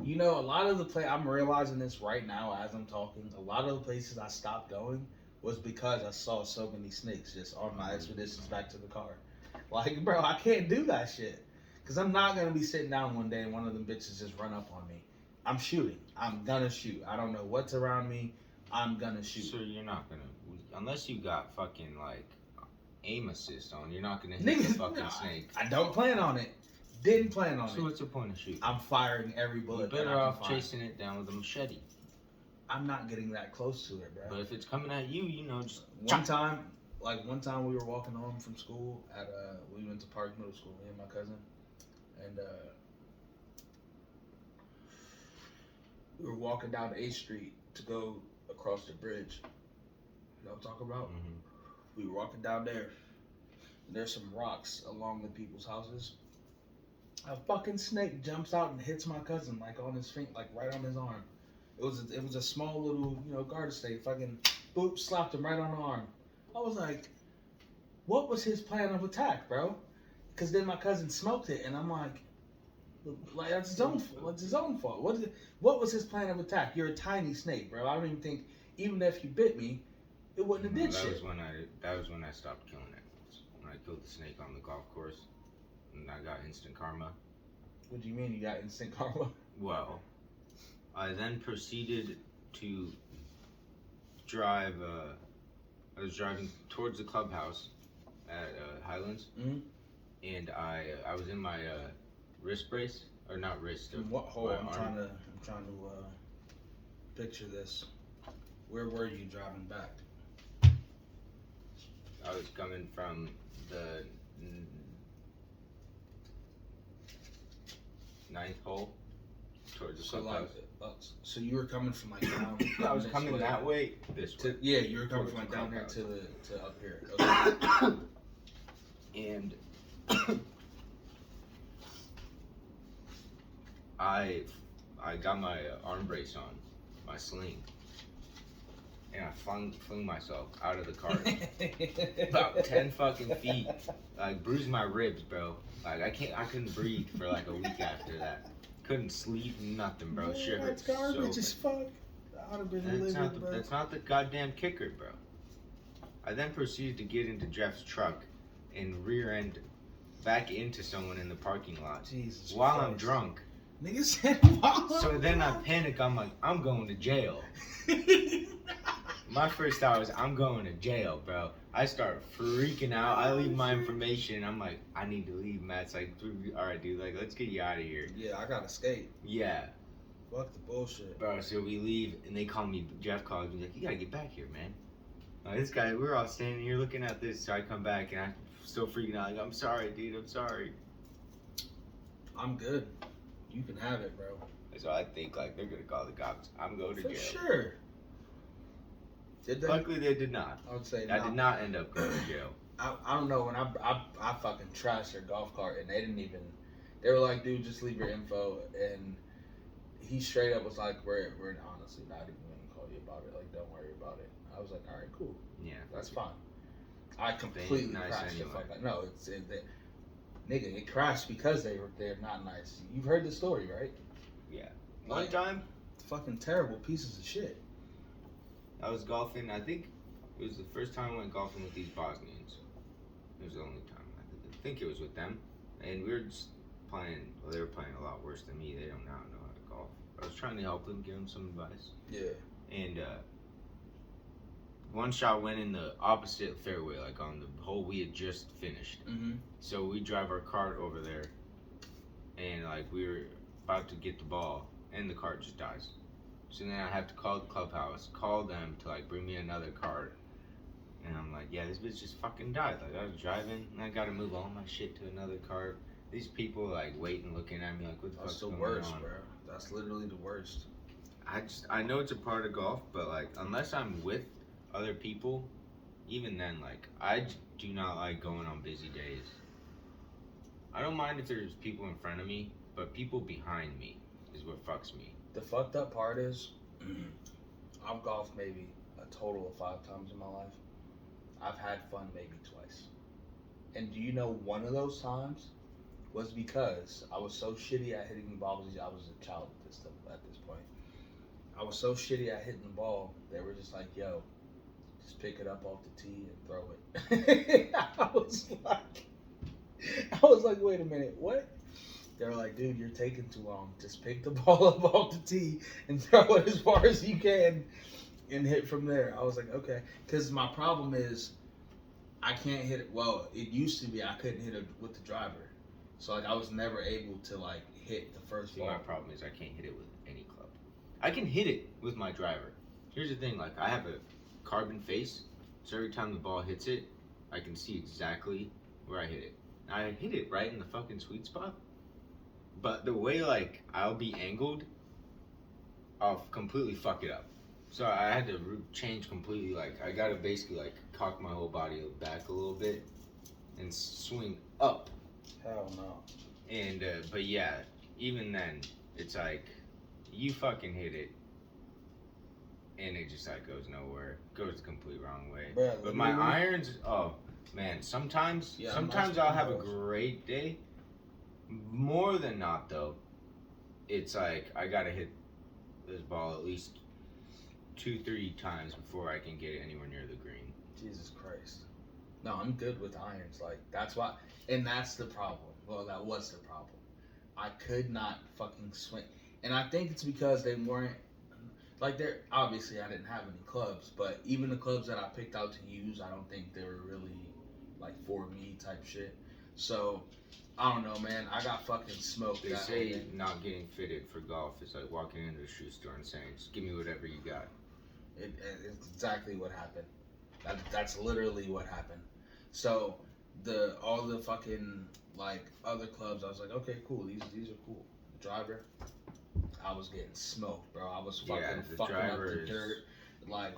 You know, a lot of the I'm realizing this right now as I'm talking. A lot of the places I stopped going was because I saw so many snakes just on my expeditions back to the car. Like, bro, I can't do that shit. Because I'm not going to be sitting down one day and one of them bitches just run up on me. I'm shooting. I'm going to shoot. I don't know what's around me. I'm going to shoot. So you're not going to, unless you got fucking like aim assist on, you're not going to hit the fucking snake. I don't plan on it. Didn't plan on it. So what's the point of shooting? I'm firing every bullet. You're better off chasing it down with a machete. I'm not getting that close to it, bro. But if it's coming at you, you know, just one time we were walking home from school we went to Park Middle School, me and my cousin, and we were walking down 8th Street to go across the bridge. You know what I'm talking about? Mm-hmm. We were walking down there, and there's some rocks along the people's houses. A fucking snake jumps out and hits my cousin like on his finger, like right on his arm. It was a small little, garter snake. Fucking boop, slapped him right on the arm. I was like, what was his plan of attack, bro? Because then my cousin smoked it, and I'm like that's his own fault. It's his own fault. What was his plan of attack? You're a tiny snake, bro. I don't even think, even if you bit me, it wouldn't have did shit. That was when I stopped killing it. When I killed the snake on the golf course, and I got instant karma. What do you mean you got instant karma? Well, I then proceeded to drive. I was driving towards the clubhouse at Highlands, and I was in my wrist brace, or not wrist. Hold on, I'm trying to picture this. Where were you driving back? I was coming from the 9th hole towards the clubhouse. So you were coming from like down. I was coming that way. This way. Yeah, you were coming from like down here to up here. Okay. And I got my arm brace on, my sling, and I flung myself out of the car about 10 fucking feet, like bruised my ribs, bro. Like I couldn't breathe for like a week after that. Couldn't sleep, nothing, bro. Shit hurt so bad. That's garbage as fuck. I would have been livid, bro. That's not the goddamn kicker, bro. I then proceeded to get into Jeff's truck and rear end back into someone in the parking lot. Jesus while Christ. I'm drunk. Nigga said follow. So then I panic. I'm like, I'm going to jail. My first thought was, I'm going to jail, bro. I start freaking out. I leave my information. I'm like, I need to leave. Matt's like, all right, dude, like, let's get you out of here. Yeah, I gotta skate. Yeah. Fuck the bullshit. Bro, so we leave, and they call me, Jeff calls me, like, you gotta get back here, man. Like, this guy, we're all standing here looking at this, so I come back, and I'm still freaking out, like, I'm sorry, dude, I'm sorry. I'm good. You can have it, bro. So I think, like, they're gonna call the cops. I'm going to For jail. sure. Did they? Luckily, they did not. I would say I did not end up going to jail. I don't know, when I fucking trashed their golf cart, and they didn't even, they were like, dude, just leave your info, and he straight up was like, we're honestly not even gonna call you about it, like, don't worry about it. I was like, all right, cool, Yeah. that's fine. I completely nice crashed anyway. the fuck out. No, nigga, it crashed because they're not nice. You've heard the story, right? Yeah. One time, Fucking terrible pieces of shit. I was golfing. I think it was the first time I went golfing with these Bosnians. It was the only time. I think it was with them. And we were just playing. Well, they were playing a lot worse than me. They don't now know how to golf. I was trying to help them, give them some advice. Yeah. And one shot went in the opposite fairway, like on the hole we had just finished. Mm-hmm. So we drive our cart over there, and like we were about to get the ball, and the cart just dies. So then I have to call the clubhouse, call them to like bring me another cart, and I'm like, yeah, this bitch just fucking died. Like I was driving, and I got to move all my shit to another cart. These people like waiting, looking at me like, what the fuck's That's the going worst, on? bro. That's literally the worst. I know it's a part of golf, but like unless I'm with other people, even then, like I do not like going on busy days. I don't mind if there's people in front of me, but people behind me is what fucks me. The fucked up part is, I've golfed maybe a total of 5 times in my life. I've had fun maybe twice. And do you know one of those times was because I was so shitty at hitting the ball. I was a child at this point. I was so shitty at hitting the ball, they were just like, yo, just pick it up off the tee and throw it. I was like, wait a minute, what? They were like, dude, you're taking too long. Just pick the ball up off the tee and throw it as far as you can and hit from there. I was like, okay. Because my problem is I can't hit it. Well, it used to be I couldn't hit it with the driver. So like I was never able to like hit the first ball. My problem is I can't hit it with any club. I can hit it with my driver. Here's the thing, like I have a carbon face, so every time the ball hits it, I can see exactly where I hit it. I hit it right in the fucking sweet spot, but the way like I'll be angled, I'll completely fuck it up. So I had to change completely. Like I gotta basically like cock my whole body back a little bit and swing up. Hell no. And but yeah, even then, it's like you fucking hit it, and it just like goes nowhere, goes the complete wrong way. Bruh, but my irons, oh man, sometimes I'll have a great day. More than not though, it's like I gotta hit this ball at least 2-3 times before I can get it anywhere near the green. Jesus Christ. No, I'm good with irons. Like, that's why. And that's the problem. Well, that was the problem. I could not fucking swing. And I think it's because they weren't. Like, they're. Obviously, I didn't have any clubs. But even the clubs that I picked out to use, I don't think they were really, like, for me type shit. So, I don't know, man. I got fucking smoked. They say not getting fitted for golf is like walking into a shoe store and saying, just give me whatever you got. It's exactly what happened. That's literally what happened. So all the fucking like other clubs, I was like, okay, cool. These are cool. Driver, I was getting smoked, bro. I was fucking up the dirt. Like,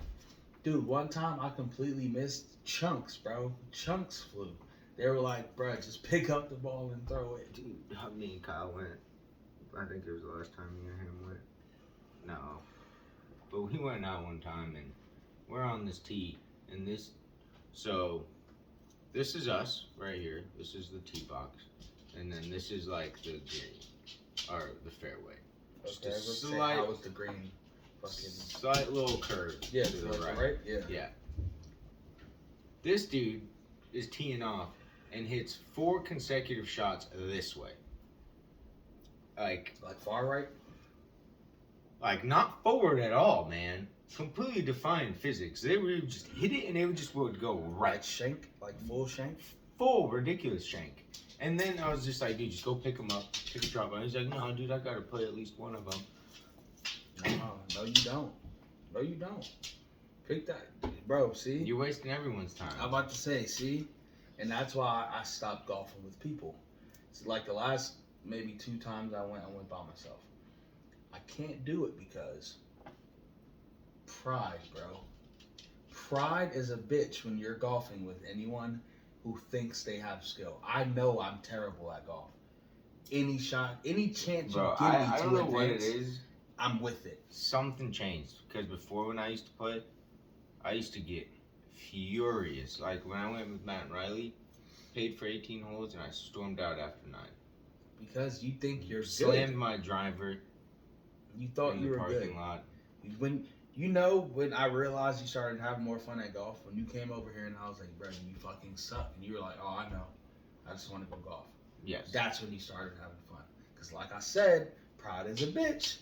dude, one time I completely missed chunks, bro. Chunks flew. They were like, bro, just pick up the ball and throw it. Dude, me and Kyle went. I think it was the last time me and him went. No. But we went out one time and we're on this tee. And this is us right here. This is the tee box. And then this is like the green. Or the fairway. Just Okay, a slight, how was the green? Fucking slight little curve to the right. Right? Yeah. Yeah. This dude is teeing off and hits 4 consecutive shots this way. like far right. not forward at all, man. Completely defying physics. They would just hit it and they would go right. Like shank, like full shank. Full ridiculous shank. And then I was just like, dude, just go pick him up, pick a drop on. He's like, no, dude, I gotta play at least one of them. No, you don't. No, you don't. Pick that, bro. See, You're wasting everyone's time. I'm about to say, see, and that's why I stopped golfing with people. It's like the last maybe 2 times I went by myself. I can't do it because pride, bro. Pride is a bitch when you're golfing with anyone who thinks they have skill. I know I'm terrible at golf. Any shot, any chance Bro, you give me I to don't know advance, what it is. I'm with it. Something changed because before when I used to play, I used to get furious. Like when I went with Matt and Riley, paid for 18 holes and I stormed out after 9 Because you think you're slammed good. my driver. You thought in you the were parking good. lot. When I realized you started having more fun at golf, when you came over here and I was like, bro, you fucking suck. And you were like, oh, I know. I just want to go golf. Yes. That's when you started having fun. Because like I said, pride is a bitch.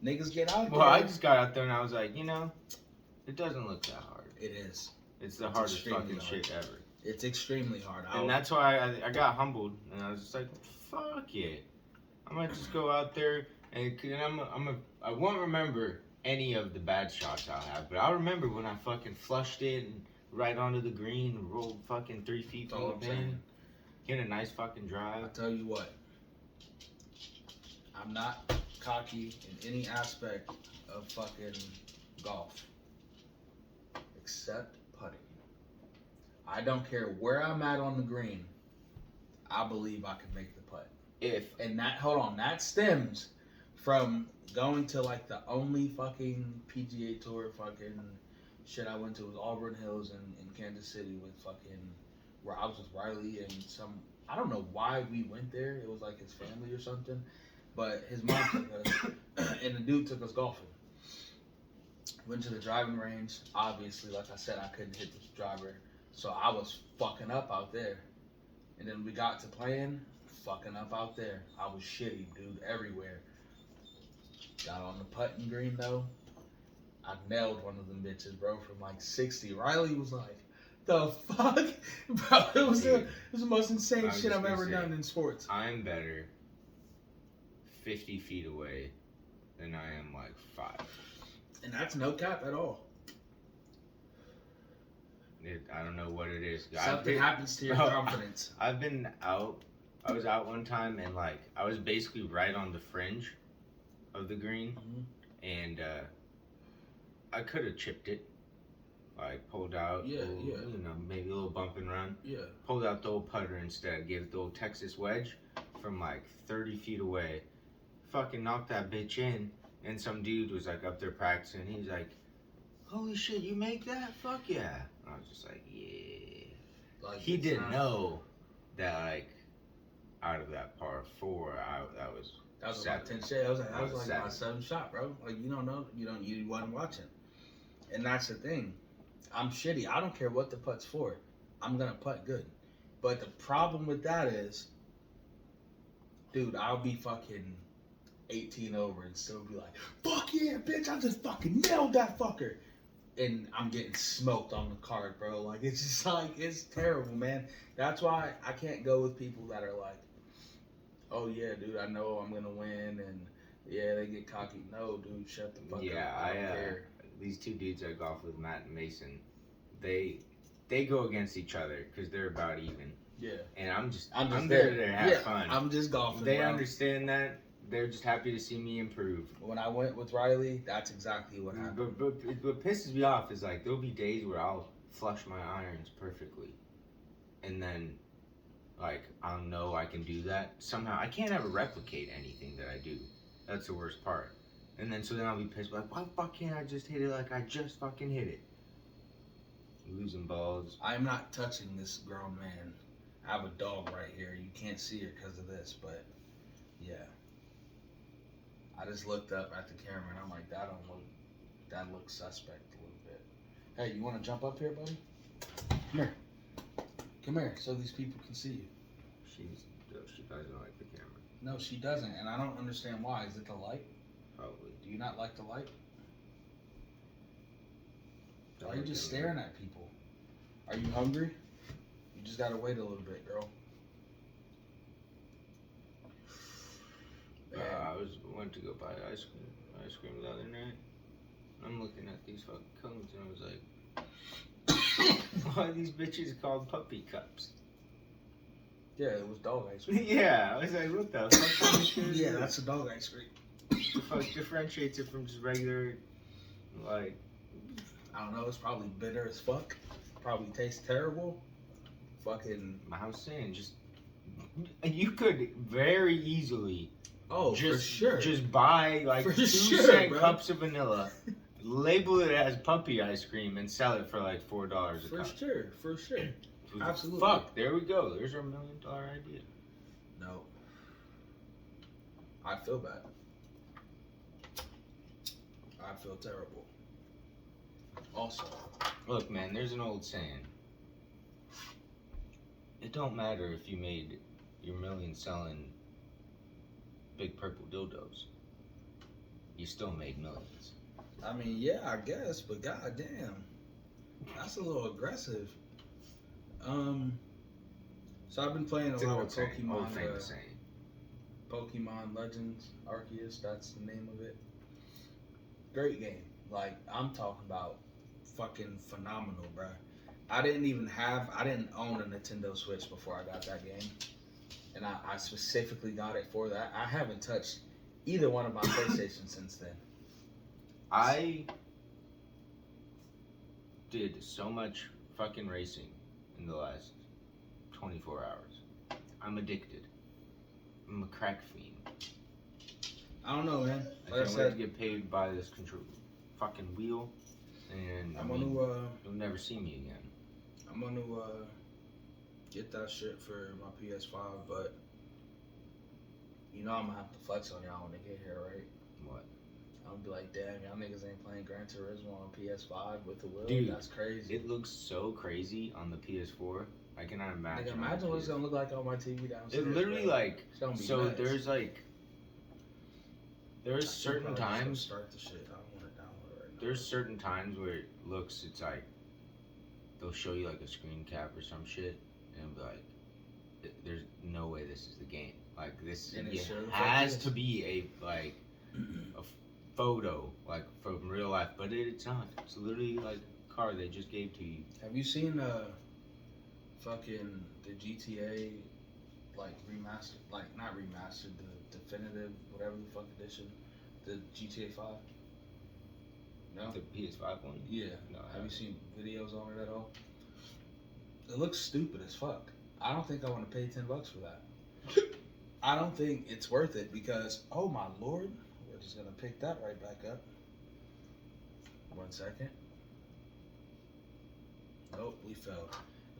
Niggas get out there. Well, I just got out there and I was like, it doesn't look that hard. It is. It's the hardest extremely fucking hard. shit ever. It's extremely hard. And that's why I got humbled and I was just like, fuck it. I might just go out there and I won't remember any of the bad shots I'll have, but I'll remember when I fucking flushed it and right onto the green and rolled fucking 3 feet from the pin. Get a nice fucking drive. I'll tell you what. I'm not cocky in any aspect of fucking golf. Except putting. I don't care where I'm at on the green. I believe I can make the putt. That stems from going to like the only fucking PGA Tour fucking shit I went to was Auburn Hills in Kansas City with fucking, where I was with Riley and I don't know why we went there. It was like his family or something. But his mom took us, and the dude took us golfing. Went to the driving range. Obviously, like I said, I couldn't hit the driver. So I was fucking up out there. And then we got to playing, fucking up out there. I was shitty, dude, everywhere. Got on the putting green, though. I nailed one of them bitches, bro, from like 60. Riley was like, the fuck? Bro, it was the most insane shit I've ever done in sports. I'm better 50 feet away than I am like 5. And that's no cap at all. I don't know what it is. Something happens to your confidence. I've been out. I was out one time and like I was basically right on the fringe of the green, and I could have chipped it. Like pulled out, maybe a little bump and run. Yeah. Pulled out the old putter instead. Gave it the old Texas wedge from like 30 feet away. Fucking knocked that bitch in, and some dude was like up there practicing. He's like, "Holy shit, you make that? Fuck yeah!" And I was just like, "Yeah." Like, he didn't know that like out of that par 4, that was about 10 shit. That was like my 7th shot, bro. Like you don't know, you wasn't watching, and that's the thing. I'm shitty. I don't care what the putt's for. I'm gonna putt good, but the problem with that is, dude, I'll be fucking 18 over and still be like, fuck yeah, bitch, I just fucking nailed that fucker. And I'm getting smoked on the card, bro. Like, it's just like, it's terrible, man. That's why I can't go with people that are like, oh yeah, dude, I know I'm gonna win, and yeah, they get cocky. No, dude, shut the fuck up. Yeah, I don't care. These 2 dudes I golf with, Matt and Mason, they go against each other because they're about even. Yeah. And I'm there to have fun. I'm just golfing. They understand that. They're just happy to see me improve. When I went with Riley, that's exactly what happened. But what pisses me off is like there'll be days where I'll flush my irons perfectly, and then like I'll know I can do that somehow. I can't ever replicate anything that I do. That's the worst part. And then so then I'll be pissed like, why the fuck can't I just hit it like I just fucking hit it? Losing balls. I'm not touching this grown man. I have a dog right here. You can't see her because of this, but yeah. I just looked up at the camera and I'm like, that looks suspect a little bit. Hey, you want to jump up here, buddy? Come here, so these people can see you. She doesn't like the camera. No, she doesn't, and I don't understand why. Is it the light? Probably. Do you not like the light? Don't Why are you look just at me. staring at people? Are you hungry? You just gotta wait a little bit, girl. Man. I went to go buy ice cream the other night. I'm looking at these fucking cones and I was like, why are these bitches called puppy cups? Yeah, it was dog ice cream. Yeah, I was like, what the fuck? Yeah, that's a dog ice cream. The fuck differentiates it from just regular, like, I don't know, it's probably bitter as fuck. Probably tastes terrible. Fucking. I was saying, just, you could very easily For sure. just buy like For 2-cent bro. cups of vanilla, label it as puppy ice cream, and sell it for like $4 a cup. For sure. Absolutely. Fuck, there we go. There's our $1 million idea. No. I feel bad. I feel terrible. Also. Look, man, there's an old saying. It don't matter if you made your million selling big purple dildos. You still made millions. I mean, yeah, I guess, but goddamn, that's a little aggressive. So I've been playing a It's an lot old of saying, old Pokemon. famous saying. Pokemon Legends Arceus, that's the name of it. Great game. Like, I'm talking about fucking phenomenal, bruh. I didn't own a Nintendo Switch before I got that game. And I specifically got it for that. I haven't touched either one of my PlayStations since then. I did so much fucking racing in the last 24 hours. I'm addicted. I'm a crack fiend. I don't know, man. I can't wait to get paid by this fucking wheel, and you'll never see me again. I'm gonna get that shit for my PS5, but you know I'm gonna have to flex on y'all when they get here, right? What? I'm gonna be like, damn, y'all niggas ain't playing Gran Turismo on PS5 with the wheel. Dude, that's crazy. It looks so crazy on the PS4. I cannot imagine. Nigga, imagine what it's gonna look like on my TV downstairs. It literally, bro. like, It's gonna be so nuts. there's certain times. Start the shit. I don't want to download it right now. There's certain times where it looks, it's like they'll show you like a screen cap or some shit, and it'll be like, there's no way this is the game. Like this has to be a photo like from real life, but it's not. It's literally like a car they just gave to you. Have you seen fucking the GTA like remastered, like not remastered, the definitive whatever the fuck edition, the GTA 5? No. The PS5 one? Yeah. No. Have you seen videos on it at all? It looks stupid as fuck. I don't think I want to pay $10 for that. I don't think it's worth it because, oh my lord, we're just gonna pick that right back up. 1 second. Nope, we fell.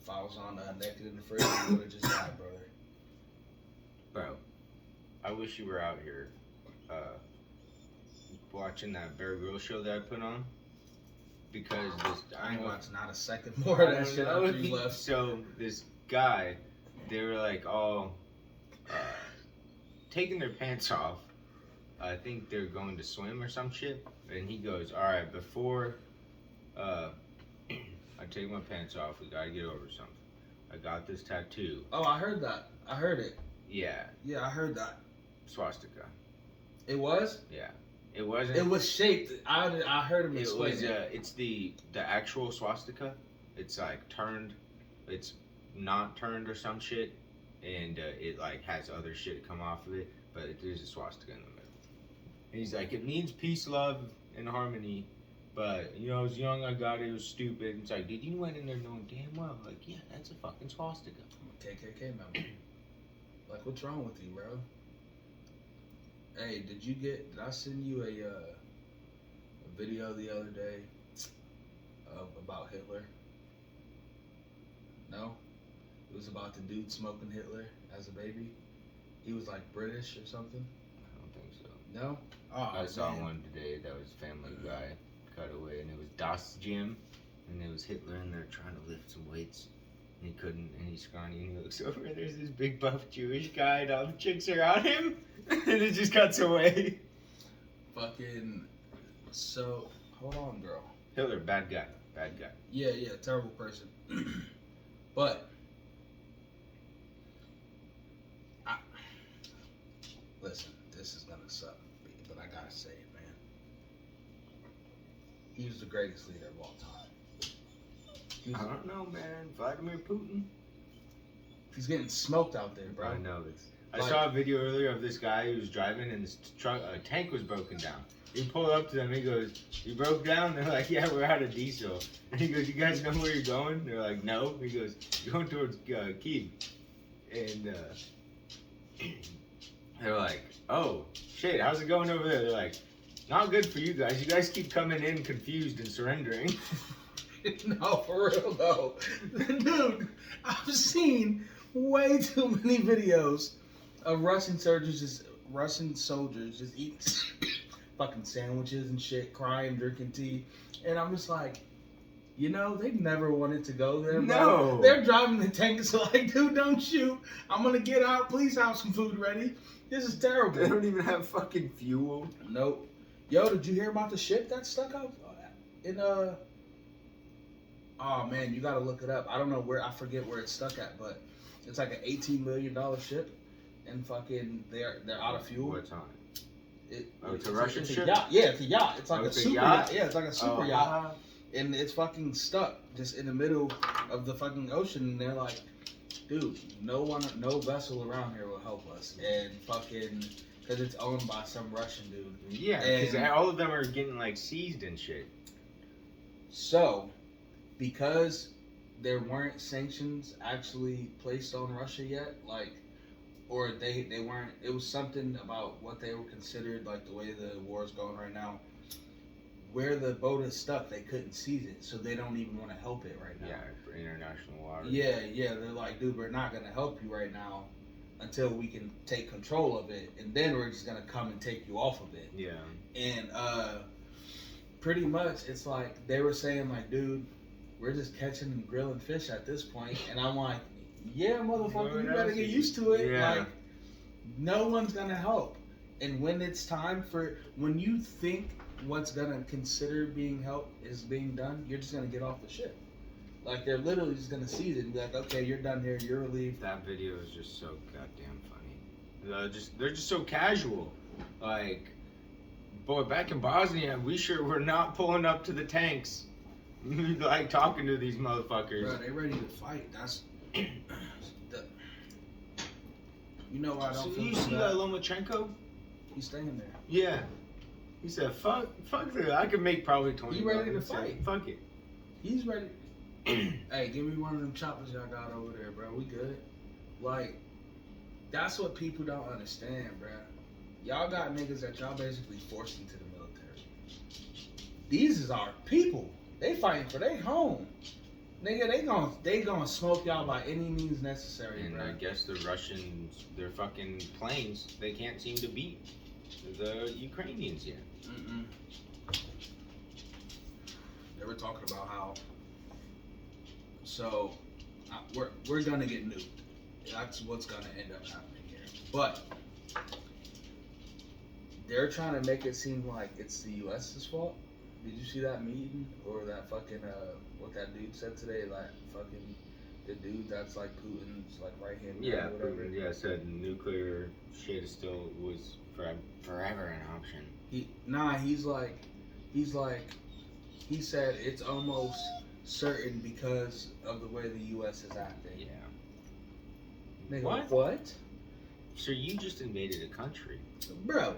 If I was on Naked in the Fridge, we would have just died, brother. Bro, I wish you were out here watching that Bear Grylls show that I put on. Because I ain't watched not a second more of that shit after you left. So this guy, they were like all taking their pants off. I think they're going to swim or some shit. And he goes, all right, before I take my pants off, we gotta get over something. I got this tattoo. Oh, I heard that. I heard it. Yeah. Yeah, I heard that. Swastika. It was? Yeah. It wasn't. It was shaped. I heard him explain it. It's the actual swastika. It's like turned. It's not turned or some shit, and it like has other shit come off of it. But there's a swastika in the middle. And he's like, it means peace, love, and harmony. But I was young. I got it. It was stupid. It's like, dude, you went in there knowing damn well, like, yeah, that's a fucking swastika. I'm a KKK member. Like, what's wrong with you, bro? Hey, did I send you a video the other day about Hitler? No? It was about the dude smoking Hitler as a baby. He was like British or something. I don't think so. No? Oh, I saw one today that was Family Guy cutaway, and it was Das Gym, and it was Hitler in there trying to lift some weights. And he couldn't, and he's scrawny, and he looks over, and there's this big buff Jewish guy, and all the chicks are on him, and it just cuts away. Fucking. So, hold on, girl. Hitler, bad guy. Yeah, terrible person. But, listen, this is gonna suck, but I gotta say it, man. He was the greatest leader of all time. I don't know, man. Vladimir Putin. He's getting smoked out there, bro. I know this. I saw a video earlier of this guy who was driving, and this truck, a tank was broken down. He pulled up to them. He goes, "You broke down?" They're like, "Yeah, we're out of diesel." And he goes, "You guys know where you're going?" They're like, "No." He goes, "You're going towards Kiev." And they're like, "Oh shit, how's it going over there?" They're like, "Not good for you guys. You guys keep coming in confused and surrendering." No, for real though, dude. I've seen way too many videos of Russian soldiers just eating fucking sandwiches and shit, crying, drinking tea, and I'm just like, you know, they never wanted to go there. Bro. No, they're driving the tanks like, dude, don't shoot. I'm gonna get out. Please have some food ready. This is terrible. they don't even have fucking fuel. Nope. Yo, did you hear about the ship that stuck out in Oh man, you gotta look it up. I don't know where. I forget where it's stuck at, but it's like an $18 million ship, and fucking they're out of fuel. What's on it? It's a it's Russian ship? Yacht. Yeah, it's a yacht. It's like Oh, a it's a super yacht? yacht. Yeah, it's like a super yacht, and it's fucking stuck just in the middle of the fucking ocean. And they're like, dude, no vessel around here will help us, and fucking because it's owned by some Russian dude. Yeah, because all of them are getting like seized and shit. So, because there weren't sanctions actually placed on Russia yet, like, or they weren't, it was something about what they were considered, like the way the war is going right now, where the boat is stuck, they couldn't seize it, so they don't even want to help it right now. Yeah, for international water. Yeah, they're like, dude, we're not going to help you right now until we can take control of it, and then we're just going to come and take you off of it. Yeah. And pretty much, it's like, they were saying, like, dude, we're just catching and grilling fish at this point. And I'm like, yeah, motherfucker, you better get used to it. Yeah. Like, no one's going to help. And when it's time when you think what's going to consider being help is being done, you're just going to get off the ship. Like, they're literally just going to seize it and be like, okay, you're done here, you're relieved. That video is just so goddamn funny. They're just so casual. Like, boy, back in Bosnia, we sure were not pulling up to the tanks. Like talking to these motherfuckers. Bro, they ready to fight. That's you know why I don't So feel you see bad. Lomachenko? He's staying there. Yeah. He said, fuck that. I could make probably 20. He ready to He said, fight. Fuck it. He's ready. Hey, give me one of them choppers y'all got over there, bro. We good. Like, that's what people don't understand, bro. Y'all got niggas that y'all basically forced into the military. These is our people. They fighting for their home. Nigga, they gonna smoke y'all by any means necessary, And bro. I guess the Russians, their fucking planes, they can't seem to beat the Ukrainians yet. Mm-mm. They were talking about how. So, we're gonna get nuked. That's what's gonna end up happening here. But they're trying to make it seem like it's the U.S.'s fault. Did you see that meeting or that fucking what that dude said today? Like fucking the dude that's like Putin's like right hand man Yeah, or whatever. Putin, said nuclear shit was forever an option. He said it's almost certain because of the way the U.S. is acting. Yeah. Nigga, what? So you just invaded a country. Bro,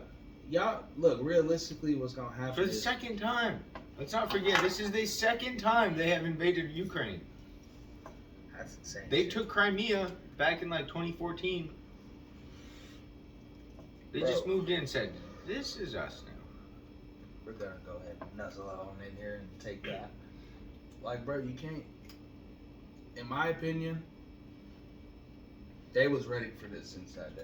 y'all, look, realistically what's going to happen For the second time. Let's not forget, this is the second time they have invaded Ukraine. That's insane. They took Crimea back in like 2014. They just moved in and said, this is us now. We're going to go ahead and nuzzle on in here and take that. Like, bro, you can't. In my opinion, they was ready for this since that day.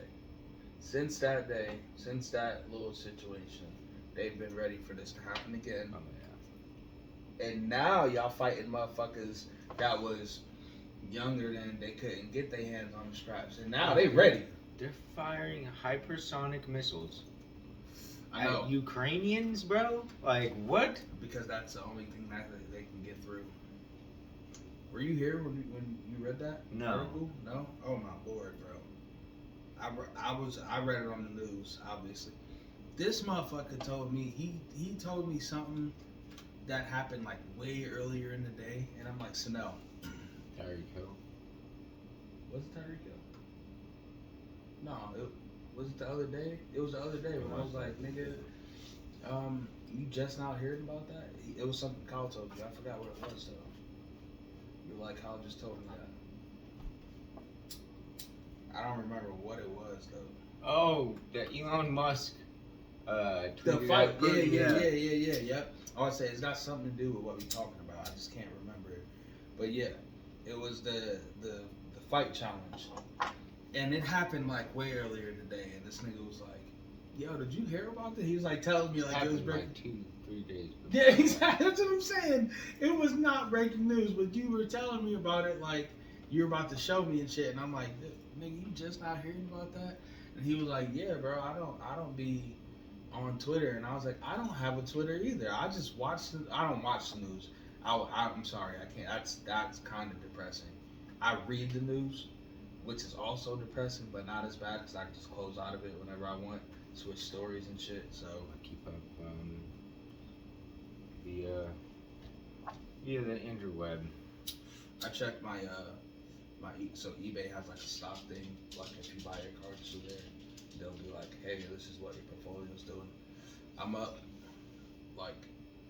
Since that day, since that little situation, they've been ready for this to happen again. Oh, yeah. And now y'all fighting motherfuckers that was younger than they couldn't get their hands on the straps, and now they ready. They're firing hypersonic missiles I know at Ukrainians, bro. Like what? because that's the only thing that they can get through. Were you here when you read that No. article? No. Oh my lord, bro. I read it on the news, obviously. This motherfucker told me he told me something that happened like way earlier in the day, and I'm like, Sanel, Tyreek Hill. was it Tyreek Hill? No, was it the other day? It was the other day when I was like, nigga, you just now hearing about that? It was something Kyle told you. I forgot what it was though. You're like, Kyle just told me that. I don't remember what it was though. Oh, the Elon Musk. The tweeted fight, out- yep. I would say it's got something to do with what we're talking about. I just can't remember it. But yeah, it was the fight challenge, and it happened like way earlier today. And this nigga was like, "Yo, did you hear about this?" He was like telling me like it was Happened breaking. like 2-3 days. Before. Yeah, exactly. That's what I'm saying. It was not breaking news, but you were telling me about it like you were about to show me and shit. And I'm like, nigga, you just not hearing about that? And he was like, yeah, bro, I don't be on Twitter. And I was like, I don't have a Twitter either. I just watch I don't watch the news. I'm sorry, I can't. That's kind of depressing. I read the news, which is also depressing, but not as bad because I can just close out of it whenever I want, switch stories and shit. So I keep up the interweb. I checked my so eBay has like a stock thing, like if you buy your cards through there, they'll be like, hey, this is what your portfolio's doing. I'm up like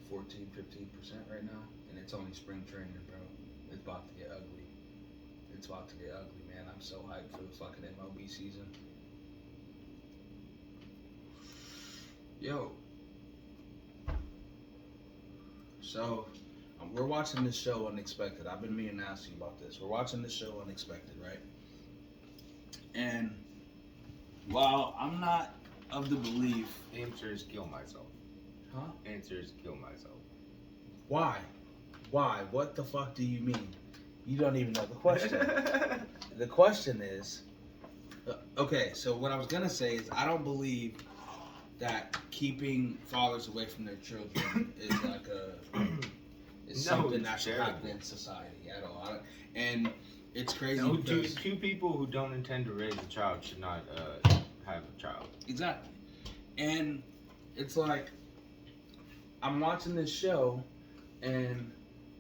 14-15% right now, and it's only spring training, bro. It's about to get ugly. It's about to get ugly, man. I'm so hyped for the fucking MLB season. Yo. So, we're watching this show Unexpected. I've been meaning to ask you about this. We're watching this show Unexpected, right? And while I'm not of the belief... Answer is kill myself. Huh? Answer is kill myself. Why? Why? What the fuck do you mean? You don't even know the question. The question is... okay, so what I was going to say is I don't believe that keeping fathers away from their children is like is something that should happen in society at all. And it's crazy. No, two people who don't intend to raise a child should not have a child. Exactly. And it's like I'm watching this show, and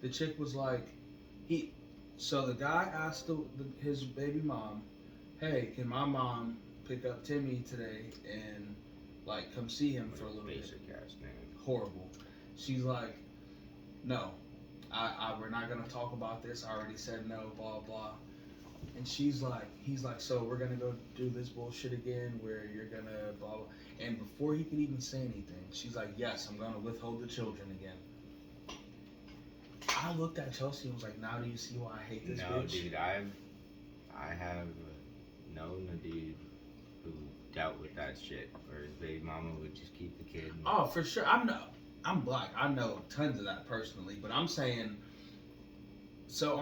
the chick was like, so the guy asked his baby mom, "Hey, can my mom pick up Timmy today and like come see him for a little bit?" Basic ass name. Horrible. She's like, "No, we're not gonna talk about this. I already said no, blah blah." And he's like, "So we're gonna go do this bullshit again, where you're gonna blah blah." And before he could even say anything, she's like, "Yes, I'm gonna withhold the children again." I looked at Chelsea and was like, "Now do you see why I hate this bitch?" No, dude, I have known a dude who dealt with that shit, where his baby mama would just keep the kid. Oh, for sure. I'm black. I know tons of that personally, but I'm saying. So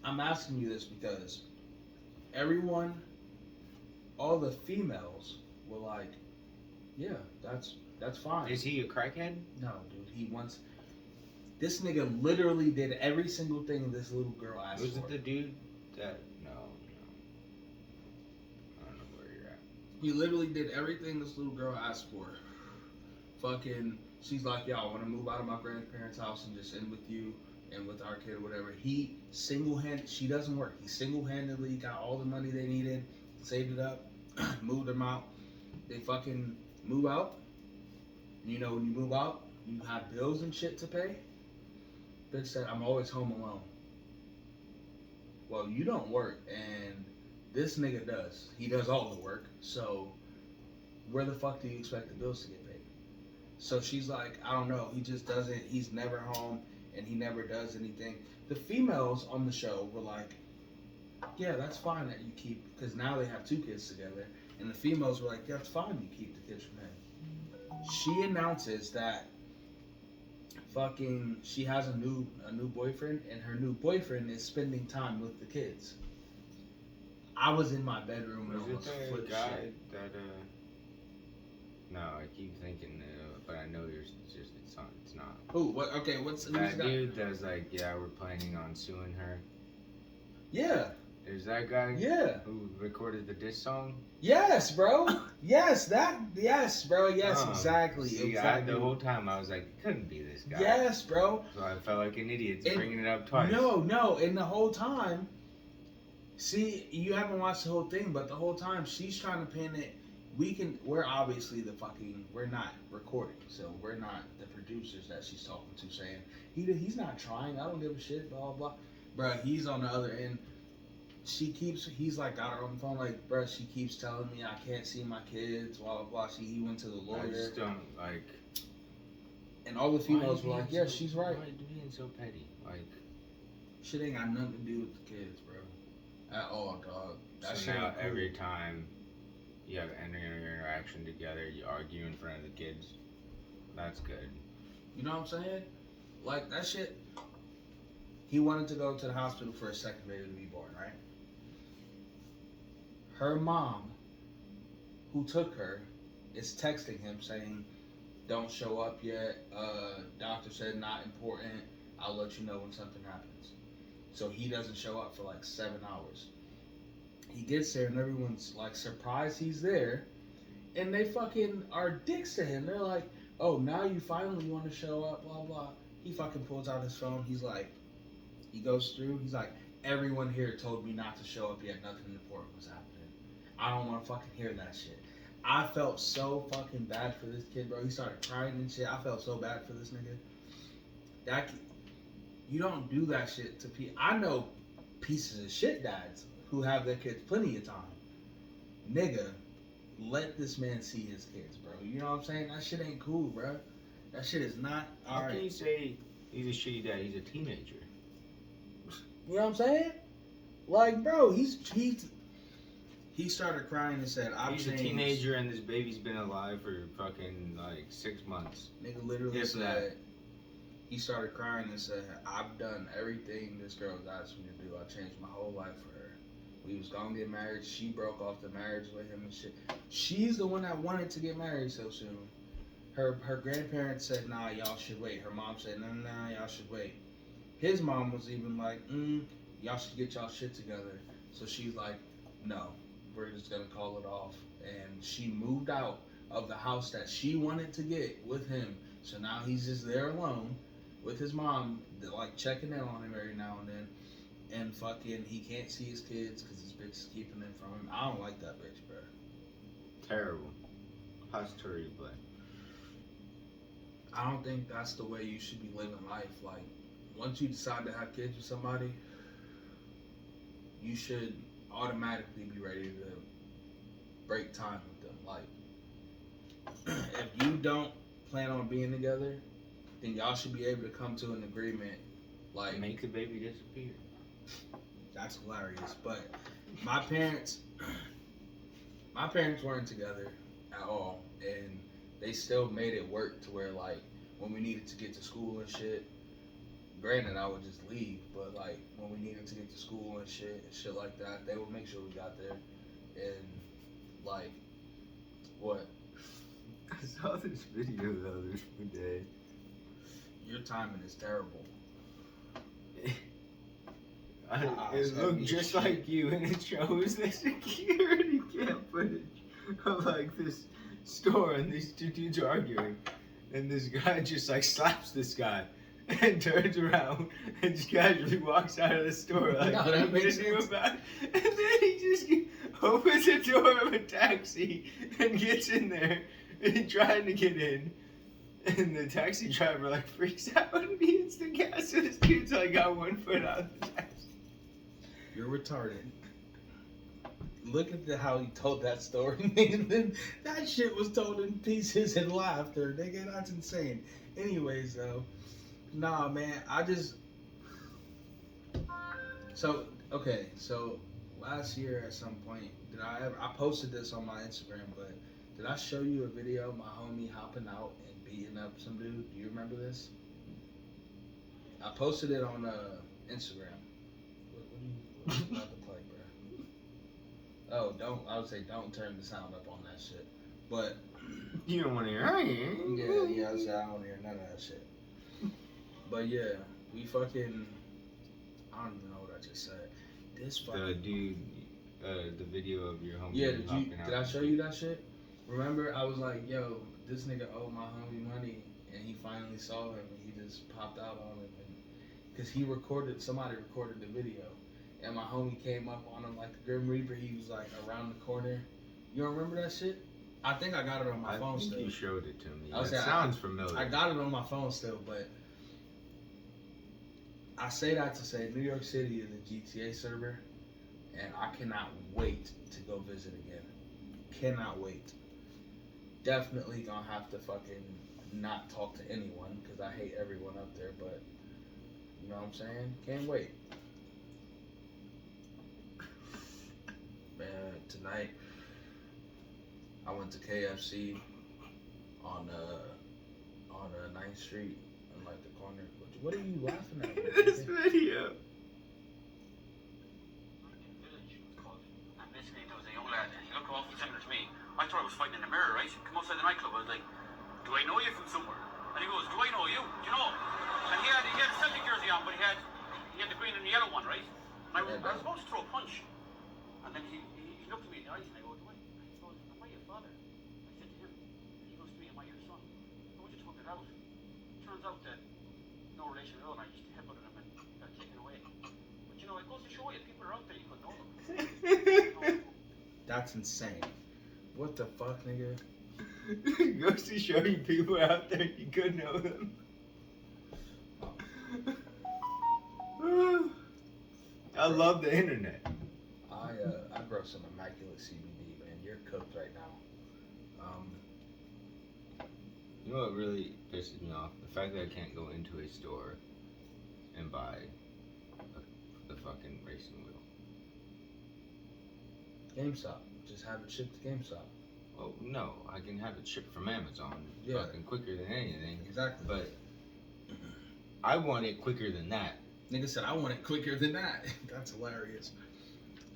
I'm asking you this because everyone, all the females were like, "Yeah, that's fine." Is he a crackhead? No, dude. He wants. This nigga literally did every single thing this little girl asked Was for. it the dude that? No. I don't know where you're at. He literally did everything this little girl asked for. Fucking, she's like, "Yo, I want to move out of my grandparents' house and just end with you and with our kid or whatever." He she doesn't work. He single-handedly got all the money they needed, saved it up, moved them out. They fucking move out. You know, when you move out, you have bills and shit to pay. Bitch said, "I'm always home alone." Well, you don't work, and this nigga does. He does all the work. So, where the fuck do you expect the bills to get paid? So she's like, "I don't know. He just doesn't. He's never home, and he never does anything." The females on the show were like, "Yeah, that's fine that you keep," because now they have 2 kids together. And the females were like, "Yeah, it's fine you keep the kids from him." She announces that fucking, she has a new boyfriend, and her new boyfriend is spending time with the kids. I was in my bedroom and Was it almost the flipped guy shit. that No, I keep thinking, but I know it's not. Who? What? Okay, who's That the guy? dude that's like, yeah, we're planning on suing her. Yeah, Is that guy yeah. who recorded the diss song? Yes, bro. Yes, that. Yes, bro. Yes, exactly. See, exactly. the whole time I was like, it couldn't be this guy. Yes, bro. So I felt like an idiot And- bringing it up twice. No, and the whole time, see, you haven't watched the whole thing, but the whole time she's trying to pin it. We're obviously we're not recording, so we're not the producers that she's talking to saying, he's not trying, I don't give a shit, blah, blah, blah. Bruh, he's on the other end. He's like got her on the phone, like, bruh, she keeps telling me I can't see my kids, blah, blah, blah. He went to the I lawyer. just don't, like... And all the females were like, yeah, she's right. Why are you being so petty? Like... Shit ain't got nothing to do with the kids, bro. At all, dog. That So shit now ain't cool. every time you have any interaction together, you argue in front of the kids. That's good. You know what I'm saying? Like, that shit. He wanted to go to the hospital for a second baby to be born, right? Her mom, who took her, is texting him saying, don't show up yet. Doctor said not important. I'll let you know when something happens. So he doesn't show up for like 7 hours. He gets there and everyone's like surprised he's there. And they fucking are dicks to him. They're like, oh, now you finally want to show up, blah, blah. He fucking pulls out his phone. He's like, he goes through. He's like, everyone here told me not to show up yet. Nothing important was happening. I don't want to fucking hear that shit. I felt so fucking bad for this kid, bro. He started crying and shit. I felt so bad for this nigga. You don't do that shit to people. I know pieces of shit dads who have their kids plenty of time. Nigga, let this man see his kids, bro. You know what I'm saying? That shit ain't cool, bro. That shit is not How alright. can you say he's a shitty dad? He's a teenager. You know what I'm saying? Like, bro, he started crying and said, He's a teenager and this baby's been alive for fucking like 6 months. Nigga literally If said, that. he started crying and said, I've done everything this girl's asked me to do. I changed my whole life for her. We was gonna get married. She broke off the marriage with him and shit. She's the one that wanted to get married so soon. Her grandparents said, nah, y'all should wait. Her mom said, nah, y'all should wait. His mom was even like, y'all should get y'all shit together. So she's like, no, we're just gonna call it off. And she moved out of the house that she wanted to get with him. So now he's just there alone with his mom, like checking in on him every now and then. And fucking, he can't see his kids because his bitch is keeping them from him. I don't like that bitch, bro. Terrible. How's Tori play? I don't think that's the way you should be living life. Like, once you decide to have kids with somebody, you should automatically be ready to break time with them. Like, if you don't plan on being together, then y'all should be able to come to an agreement. Like, Make the baby disappear. that's hilarious. But my parents weren't together at all, and they still made it work to where, like, when we needed to get to school and shit, granted I would just leave, but like when we needed to get to school and shit like that, they would make sure we got there. And like, what? I saw this video the other day. Your timing is terrible. It looked just like you, and it shows the security cam footage of like this store, and these two dudes are arguing, and this guy just like slaps this guy and turns around and just casually walks out of the store like, No, that makes sense. about it. And then he just opens the door of a taxi and gets in there and trying to get in. And the taxi driver like freaks out and he hits the gas, and this dude's like got 1 foot out of the taxi. You're retarded. Look at how he told that story, man. That shit was told in pieces and laughter, nigga. That's insane. Anyways, though, nah, man. So last year at some point, I posted this on my Instagram, but did I show you a video of my homie hopping out and beating up some dude? Do you remember this? I posted it on Instagram. What are you about to play, bro? Oh, don't. I would say don't turn the sound up on that shit. But You don't want to hear. yeah. I said I don't hear none of that shit. But yeah, we fucking. I don't even know what I just said. This fucking The dude, the video of your homie. Yeah, hopping out did I show you that shit? Remember, I was like, yo, this nigga owed my homie money, and he finally saw him, and he just popped out on him, because somebody recorded the video, and my homie came up on him like the Grim Reaper. He was like around the corner. You don't remember that shit? I think I got it on my phone still. You showed it to me. It sounds familiar. I got it on my phone still, but I say that to say New York City is a GTA server, and I cannot wait to go visit again. Cannot wait. Definitely gonna have to fucking not talk to anyone because I hate everyone up there, but you know what I'm saying? Can't wait. Man, tonight I went to KFC on 9th Street in like the corner. What are you laughing at? This video. And basically there was a young lad and he looked awfully similar to me. I thought I was fighting in the mirror, right? Come outside the nightclub, I was like, do I know you from somewhere? And he goes, do I know you? Do you know? And he had a Celtic jersey on, but he had the green and the yellow one, right? And I was about to throw a punch. And then he looked at me in the eyes and I go, he goes, am I your father? I said to him, and he goes to me, am I your son? I want you to talk it out. Turns out that no relation at all, and I just headbutted him and got taken away. But you know, it goes to show you, people are out there, you could know them. That's insane. What the fuck, nigga? It goes to show you people out there, you could know them. I love the internet. I grow some immaculate CBD, man. You're cooked right now. You know what really pisses me off? The fact that I can't go into a store and buy the fucking racing wheel. GameStop. Just have it shipped to GameStop. Well, no, I can have it shipped from Amazon fucking quicker than anything. Exactly. But I want it quicker than that. Nigga said I want it quicker than that. That's hilarious.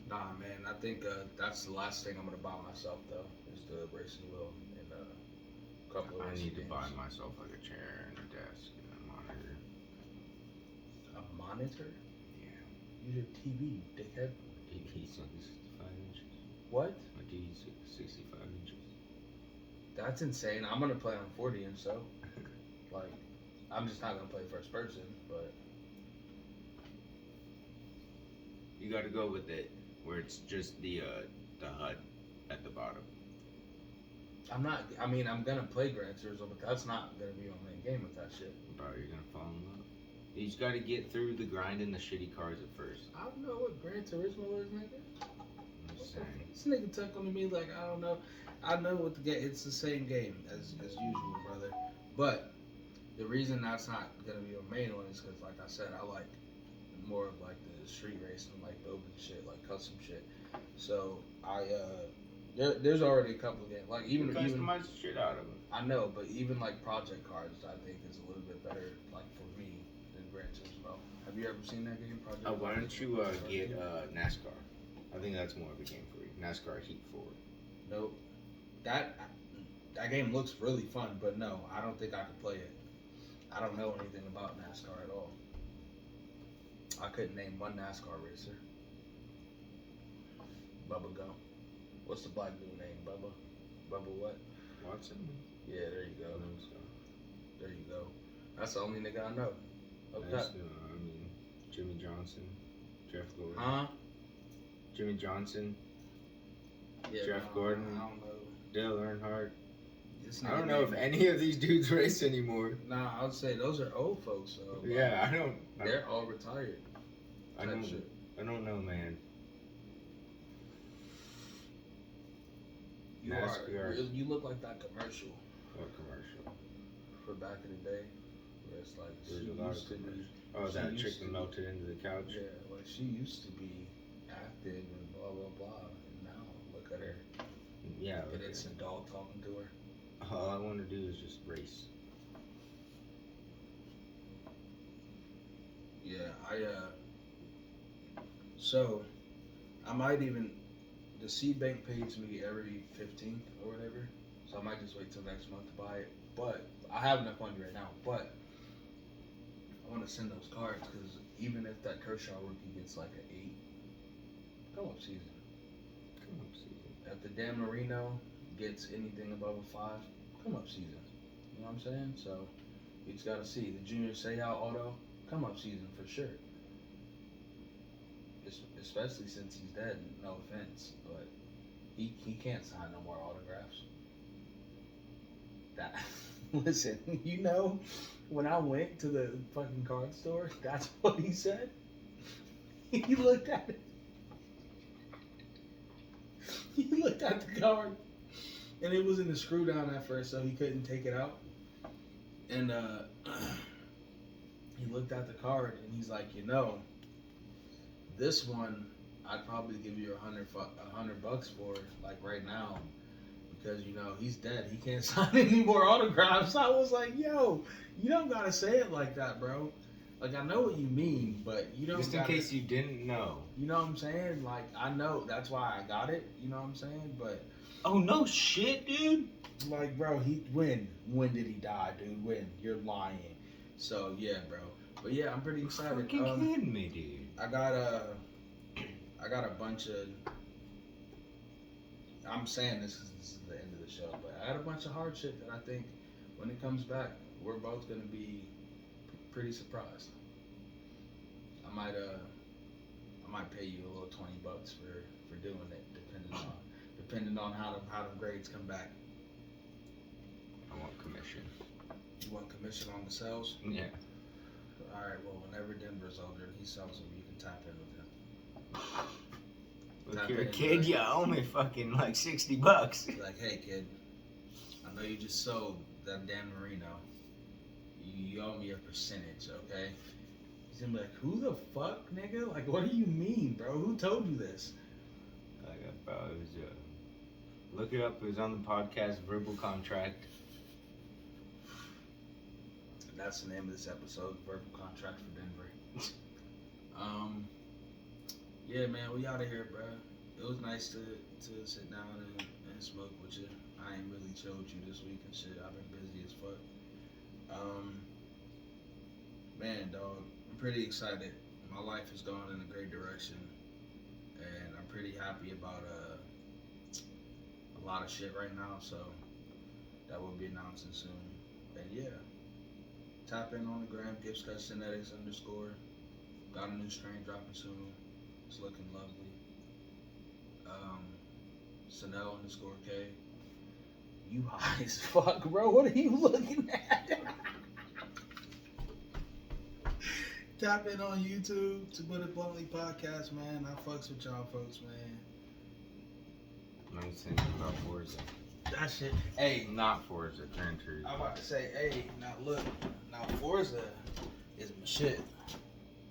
Nah, man. I think that's the last thing I'm gonna buy myself though. Is the racing wheel and a couple of. I need to games. buy myself like a chair and a desk and a monitor. A monitor? Yeah. Use your TV, dickhead. He's 65 inches. What? My TV's 65 inches. That's insane. I'm gonna play on 40 inch though. Like, I'm just not gonna play first person, but You got to go with it where it's just the HUD at the bottom. I'm not. I mean, I'm gonna play Gran Turismo, but that's not gonna be my main game with that shit. Bro, you're gonna fall in love. You just got to get through the grind and the shitty cars at first. I don't know what Gran Turismo is, nigga. I'm just saying. This nigga took on me like I don't know. I know what the game. It's the same game as usual, brother. But the reason that's not gonna be my main one is because, like I said, I like more of like the street racing, like building shit, like custom shit. So there's already a couple of games, like even Customize the shit out of them. I know, but even like Project Cars, I think is a little bit better, like for me, than Gran Turismo. Have you ever seen that game, Project Cars? Why don't you get NASCAR? I think that's more of a game for you. NASCAR Heat 4. Nope. That game looks really fun, but no, I don't think I could play it. I don't know anything about NASCAR at all. I couldn't name one NASCAR racer. Bubba Gump. What's the black dude name? Bubba? Bubba what? Watson? Yeah, there you go. So. There you go. That's the only nigga I know. Okay. I mean, Jimmy Johnson, Jeff Gordon. Huh? Jimmy Johnson, Yeah, Jeff Gordon, I don't know. Dale Earnhardt. This I nigga don't know if any of these dudes race anymore. Nah, I would say those are old folks. So Yeah, they're all retired. I don't know, man. You look like that commercial. What commercial? For back in the day, where it's like There's she a lot used of to be. Oh, she that used chick to that melted into the couch? Yeah, like she used to be active and blah blah blah, and now look at her. Yeah. And it's a dog talking to her. All I want to do is just race. Yeah, so I might even, the seed bank pays me every 15th or whatever, so I might just wait till next month to buy it. But I have enough money right now. But I want to send those cards because even if that Kershaw rookie gets like an 8, come up season. Come up season. If the Dan Marino gets anything above a 5, come up season. You know what I'm saying? So you just gotta see the Junior Seau auto, come up season for sure. Especially since he's dead. No offense, but he can't sign no more autographs. That listen, you know, when I went to the fucking card store, that's what he said. He looked at it. He looked at the card, and it was in the screw down at first, so he couldn't take it out. And he looked at the card, and he's like, you know, this one I'd probably give you $100 for, like right now, because you know he's dead. He can't sign any more autographs. I was like, yo, you don't gotta say it like that, bro. Like I know what you mean, but you don't. Just in case you didn't know. You know what I'm saying? Like I know that's why I got it. You know what I'm saying? But oh no shit, dude. like, bro, when did he die, dude? When? You're lying. So yeah, bro. But yeah, I'm pretty excited. Fucking kidding me, dude. I got a bunch of. I'm saying this is the end of the show, but I got a bunch of hard shit that I think when it comes back, we're both gonna be pretty surprised. I might pay you a little $20 for doing it, depending on how the grades come back. I want commission. You want commission on the sales? Yeah. All right. Well, whenever Denver's older and he sells them, you can tap in with him. Look, you're a kid, you owe me fucking like $60. Be like, hey kid, I know you just sold that Dan Marino. You owe me a percentage, okay? He's gonna be like, who the fuck, nigga? Like, what do you mean, bro? Who told you this? Bro, it was, look it up. It was on the podcast, Verbal Contract. That's the name of this episode, Verbal Contract for Denver. Yeah, man, we out of here, bro. It was nice to sit down and smoke with you. I ain't really chilled with you this week and shit. I've been busy as fuck. Man, dog, I'm pretty excited. My life is going in a great direction, and I'm pretty happy about a lot of shit right now. So that will be announcing soon. And yeah, tap in on the gram, GiftScudGenetics_. Got a new strain dropping soon. It's looking lovely. Sanel_K. You high as fuck, bro. What are you looking at? Tap in on YouTube to Put It Bluntly podcast, man. I fucks with y'all folks, man. I'm thinking about Forza. That shit. Hey, Not Forza, Gran Turismo. I'm about to say, hey, now look, now Forza is my shit.